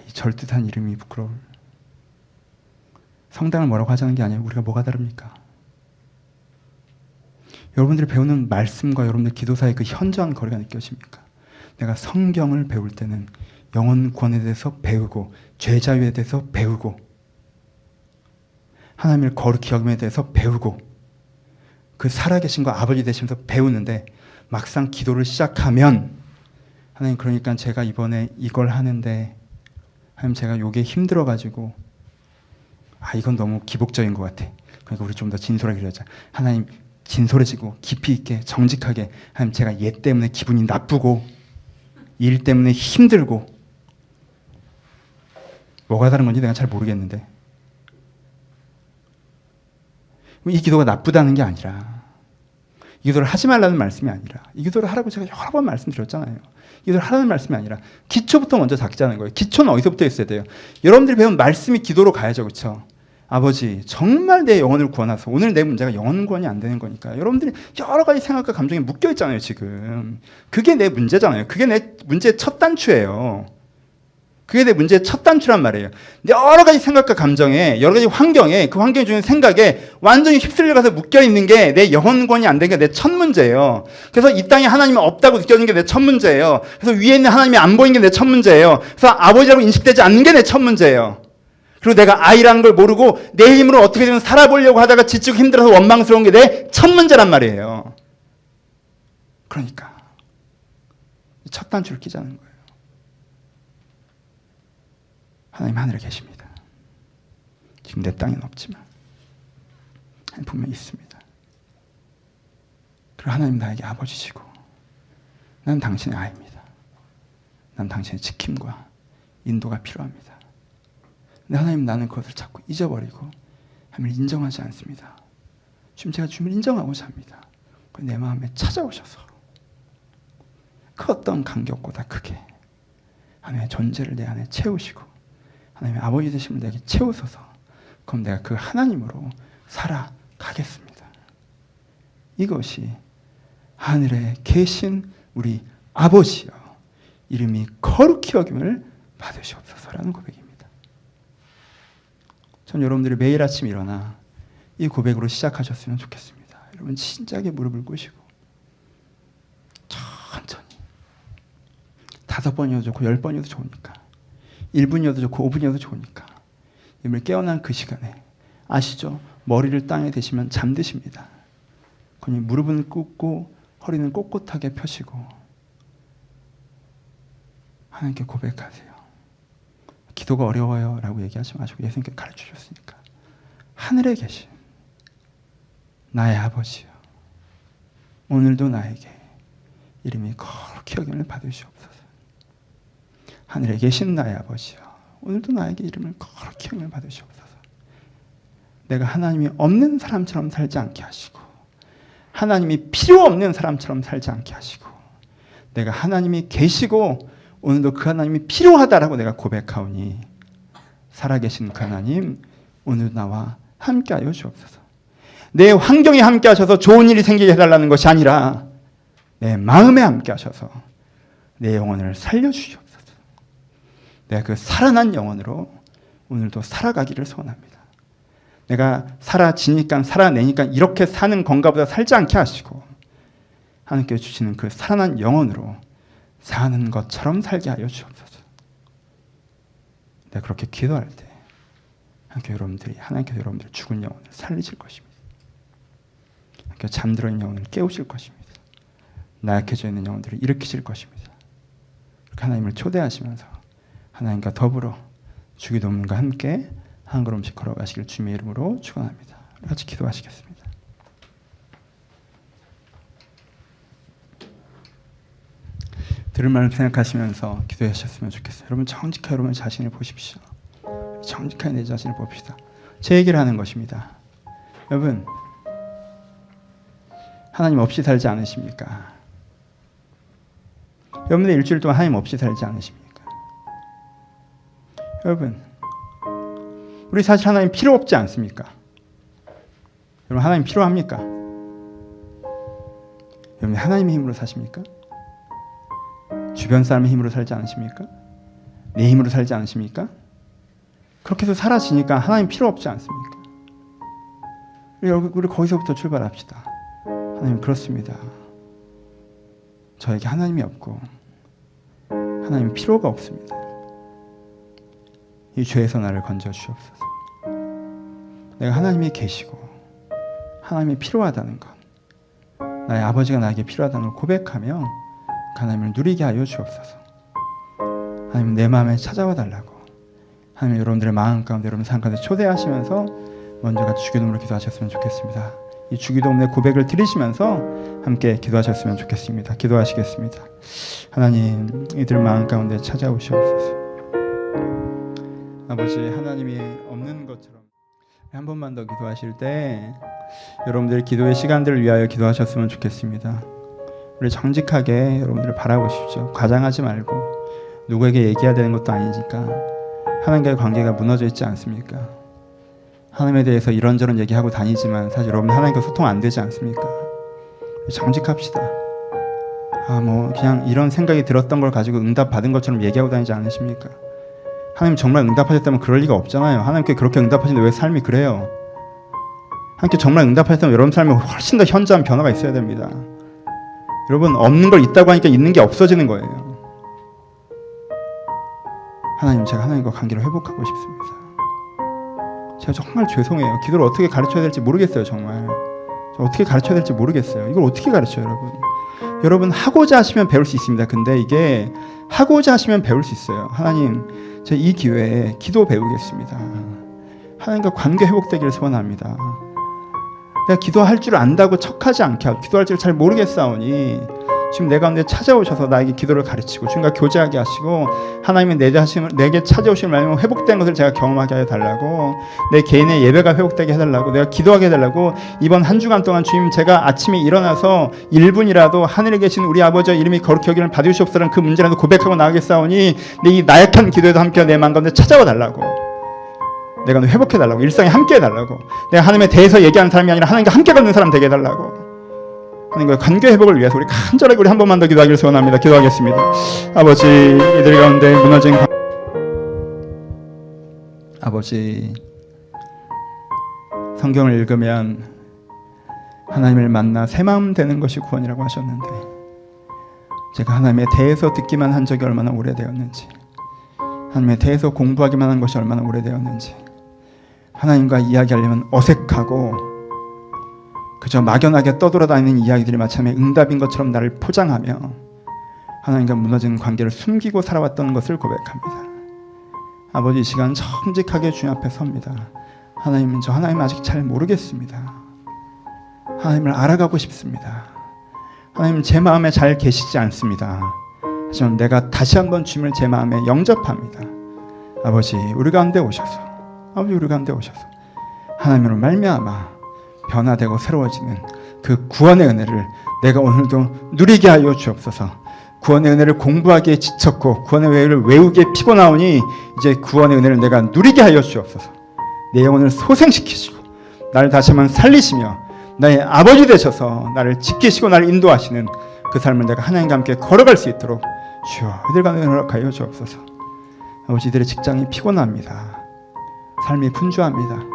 A: 이 절듯한 이름이 부끄러울. 성당을 뭐라고 하자는 게 아니에요. 우리가 뭐가 다릅니까? 여러분들이 배우는 말씀과 여러분들 기도 사이의 그 현저한 거리가 느껴집니까? 내가 성경을 배울 때는 영혼 구원에 대해서 배우고 죄 자유에 대해서 배우고 하나님을 거룩히 여김에 대해서 배우고 그 살아계신 거 아버지 되시면서 배우는데 막상 기도를 시작하면 하나님 그러니까 제가 이번에 이걸 하는데 하나님 제가 요게 힘들어가지고 이건 너무 기복적인 것 같아. 그러니까 우리 좀 더 진솔하게 기도하자. 하나님 진솔해지고 깊이 있게 정직하게 하나님 제가 얘 때문에 기분이 나쁘고 일 때문에 힘들고 뭐가 다른 건지 내가 잘 모르겠는데 이 기도가 나쁘다는 게 아니라 이 기도를 하지 말라는 말씀이 아니라 이 기도를 하라고 제가 여러 번 말씀드렸잖아요. 이 기도를 하라는 말씀이 아니라 기초부터 먼저 잡자는 거예요. 기초는 어디서부터 있어야 돼요? 여러분들이 배운 말씀이 기도로 가야죠. 그렇죠? 아버지 정말 내 영혼을 구원하소. 오늘 내 문제가 영혼 구원이 안 되는 거니까 여러분들이 여러 가지 생각과 감정이 묶여 있잖아요. 지금 그게 내 문제잖아요. 그게 내 문제의 첫 단추예요. 그게 내 문제의 첫 단추란 말이에요. 여러 가지 생각과 감정에 여러 가지 환경에 그 환경이 주는 생각에 완전히 휩쓸려 가서 묶여 있는 게 내 영혼 구원이 안 되는 게 내 첫 문제예요. 그래서 이 땅에 하나님이 없다고 느껴지는 게 내 첫 문제예요. 그래서 위에 있는 하나님이 안 보이는 게 내 첫 문제예요. 그래서 아버지라고 인식되지 않는 게 내 첫 문제예요. 그리고 내가 아이라는 걸 모르고 내 힘으로 어떻게든 살아보려고 하다가 지치고 힘들어서 원망스러운 게 내 첫 문제란 말이에요. 그러니까 첫 단추를 끼자는 거예요. 하나님 하늘에 계십니다. 지금 내 땅에는 없지만 하나님 분명히 있습니다. 그리고 하나님 나에게 아버지시고 난 당신의 아이입니다. 난 당신의 지킴과 인도가 필요합니다. 근데 하나님 나는 그것을 자꾸 잊어버리고 하나님을 인정하지 않습니다. 지금 제가 주님을 인정하고자 합니다. 내 마음에 찾아오셔서 그 어떤 간격보다 크게 하나님의 존재를 내 안에 채우시고 하나님의 아버지 되심을 내게 채우소서. 그럼 내가 그 하나님으로 살아가겠습니다. 이것이 하늘에 계신 우리 아버지여 이름이 거룩히 여김을 받으시옵소서라는 고백입니다. 전 여러분들이 매일 아침 일어나 이 고백으로 시작하셨으면 좋겠습니다. 여러분 진작에 무릎을 꿇으시고 천천히 5번이어도 좋고 10번이어도 좋으니까 1분이어도 좋고 5분이어도 좋으니까 이미 깨어난 그 시간에 아시죠? 머리를 땅에 대시면 잠드십니다. 그러니 무릎은 꿇고 허리는 꼿꼿하게 펴시고 하나님께 고백하세요. 기도가 어려워요 라고 얘기하지 마시고 예수님께 가르쳐 주셨으니까 하늘에 계신 나의 아버지요 오늘도 나에게 이름이 거룩히 여김을 받으시옵소서. 하늘에 계신 나의 아버지요 오늘도 나에게 이름을 거룩히 여김을 받으시옵소서. 내가 하나님이 없는 사람처럼 살지 않게 하시고 하나님이 필요 없는 사람처럼 살지 않게 하시고 내가 하나님이 계시고 오늘도 그 하나님이 필요하다라고 내가 고백하오니 살아계신 그 하나님 오늘 나와 함께하여 주옵소서. 내 환경에 함께하셔서 좋은 일이 생기게 해달라는 것이 아니라 내 마음에 함께하셔서 내 영혼을 살려주시옵소서. 내가 그 살아난 영혼으로 오늘도 살아가기를 소원합니다. 내가 살아지니까 살아내니까 이렇게 사는 건가 보다 살지 않게 하시고 하나님께 주시는 그 살아난 영혼으로 사는 것처럼 살게 하여 주옵소서. 내가 그렇게 기도할 때 하나님께서 여러분들이 죽은 영혼을 살리실 것입니다. 하나님께서 잠들어 있는 영혼을 깨우실 것입니다. 나약해져 있는 영혼들을 일으키실 것입니다. 그렇게 하나님을 초대하시면서 하나님과 더불어 주기도문과 함께 한 걸음씩 걸어가시길 주님의 이름으로 축원합니다. 같이 기도하시겠습니다. 들을 말을 생각하시면서 기도하셨으면 좋겠어요. 여러분 정직하게 여러분 자신을 보십시오. 정직하게 내 자신을 봅시다. 제 얘기를 하는 것입니다. 여러분 하나님 없이 살지 않으십니까? 여러분들 일주일 동안 하나님 없이 살지 않으십니까? 여러분, 우리 사실 하나님 필요 없지 않습니까? 여러분, 하나님 필요합니까? 여러분, 하나님의 힘으로 사십니까? 주변 사람의 힘으로 살지 않으십니까? 내 힘으로 살지 않으십니까? 그렇게 해서 사라지니까 하나님 필요 없지 않습니까? 우리 거기서부터 출발합시다. 하나님, 그렇습니다. 저에게 하나님이 없고 하나님 필요가 없습니다. 이 죄에서 나를 건져 주옵소서. 내가 하나님이 계시고 하나님이 필요하다는 것, 나의 아버지가 나에게 필요하다는 걸 고백하며 하나님을 누리게 하여 주옵소서. 하나님, 내 마음에 찾아와 달라고 하나님, 여러분들의 마음 가운데, 여러분 삶 가운데 초대하시면서 먼저 같이 주기도문으로 기도하셨으면 좋겠습니다. 이 주기도문의 고백을 들으시면서 함께 기도하셨으면 좋겠습니다. 기도하시겠습니다. 하나님, 이들 마음 가운데 찾아오시옵소서. 아버지, 하나님이 없는 것처럼 한 번만 더 기도하실 때 여러분들 기도의 시간들을 위하여 기도하셨으면 좋겠습니다. 우리 정직하게 여러분들을 바라보십시오. 과장하지 말고, 누구에게 얘기해야 되는 것도 아니니까. 하나님과의 관계가 무너져 있지 않습니까? 하나님에 대해서 이런저런 얘기하고 다니지만 사실 여러분 하나님과 소통 안 되지 않습니까? 정직합시다. 그냥 이런 생각이 들었던 걸 가지고 응답 받은 것처럼 얘기하고 다니지 않으십니까? 하나님 정말 응답하셨다면 그럴 리가 없잖아요. 하나님께 그렇게 응답하시는데 왜 삶이 그래요? 하나님께 정말 응답하셨다면 여러분 삶에 훨씬 더 현저한 변화가 있어야 됩니다. 여러분, 없는 걸 있다고 하니까 있는 게 없어지는 거예요. 하나님, 제가 하나님과 관계를 회복하고 싶습니다. 제가 정말 죄송해요. 기도를 어떻게 가르쳐야 될지 모르겠어요. 정말 어떻게 가르쳐야 될지 모르겠어요. 이걸 어떻게 가르쳐요, 여러분? 여러분, 하고자 하시면 배울 수 있습니다. 근데 이게 하고자 하시면 배울 수 있어요. 하나님, 제가 이 기회에 기도 배우겠습니다. 하나님과 관계 회복되기를 소원합니다. 내가 기도할 줄 안다고 척하지 않게 하고, 기도할 줄 잘 모르겠사오니 지금 내 가운데 찾아오셔서 나에게 기도를 가르치고 주님과 교제하게 하시고, 하나님이 내게 찾아오시는 말씀 회복된 것을 제가 경험하게 해달라고, 내 개인의 예배가 회복되게 해달라고, 내가 기도하게 해달라고. 이번 한 주간 동안 주님, 제가 아침에 일어나서 1분이라도 하늘에 계신 우리 아버지의 이름이 거룩히 여기를 받으시옵소서라는 그 문제라도 고백하고 나가겠사오니 내 이 나약한 기도에도 함께 내 마음 가운데 찾아와 달라고, 내가 회복해달라고, 일상에 함께 해달라고, 내가 하나님에 대해서 얘기하는 사람이 아니라 하나님과 함께 걷는 사람 되게 해달라고. 하나님과 관계 회복을 위해서 우리 간절하게 우리 한 번만 더 기도하기를 소원합니다. 기도하겠습니다. 아버지, 이들 가운데 무너진 아버지, 성경을 읽으면 하나님을 만나 새 마음 되는 것이 구원이라고 하셨는데, 제가 하나님에 대해서 듣기만 한 적이 얼마나 오래되었는지, 하나님에 대해서 공부하기만 한 것이 얼마나 오래되었는지, 하나님과 이야기하려면 어색하고 그저 막연하게 떠돌아다니는 이야기들이 마침내 응답인 것처럼 나를 포장하며 하나님과 무너진 관계를 숨기고 살아왔던 것을 고백합니다. 아버지, 이 시간 정직하게 주님 앞에 섭니다. 하나님, 저 하나님 아직 잘 모르겠습니다. 하나님을 알아가고 싶습니다. 하나님, 제 마음에 잘 계시지 않습니다. 하지만 내가 다시 한번 주님을 제 마음에 영접합니다. 아버지, 우리 가운데 오셔서, 아버지, 우리 가운데 오셔서 하나님으로 말미암아 변화되고 새로워지는 그 구원의 은혜를 내가 오늘도 누리게 하여 주옵소서. 구원의 은혜를 공부하기에 지쳤고 구원의 은혜를 외우기에 피곤하오니 이제 구원의 은혜를 내가 누리게 하여 주옵소서. 내 영혼을 소생시키시고 나를 다시 한번 살리시며 나의 아버지 되셔서 나를 지키시고 나를 인도하시는 그 삶을 내가 하나님과 함께 걸어갈 수 있도록 주여 이들 가운데 허락하여 주옵소서. 아버지, 이들의 직장이 피곤합니다. 삶이 분주합니다.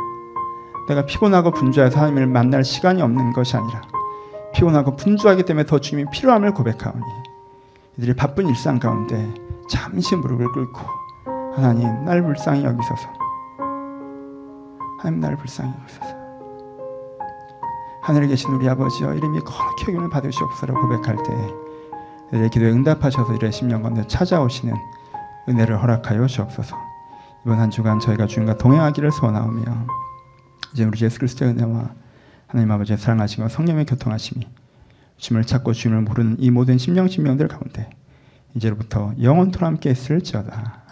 A: 내가 피곤하고 분주해서 하나님을 만날 시간이 없는 것이 아니라 피곤하고 분주하기 때문에 더 주님이 필요함을 고백하오니 이들이 바쁜 일상 가운데 잠시 무릎을 꿇고 하나님, 나를 불쌍히 여기소서. 하나님, 나를 불쌍히 여기소서. 하늘에 계신 우리 아버지여, 이름이 거룩히 여김을 받으시옵소서라고 고백할 때 이들의 기도에 응답하셔서 이들의 심령 가운데 찾아오시는 은혜를 허락하여 주옵소서. 이번 한 주간 저희가 주님과 동행하기를 소원하오며 이제 우리 예수 그리스도의 은혜와 하나님 아버지의 사랑하심과 성령의 교통하심이 주님을 찾고 주님을 모르는 이 모든 심령들 가운데 이제로부터 영원토록 함께 있을지어다.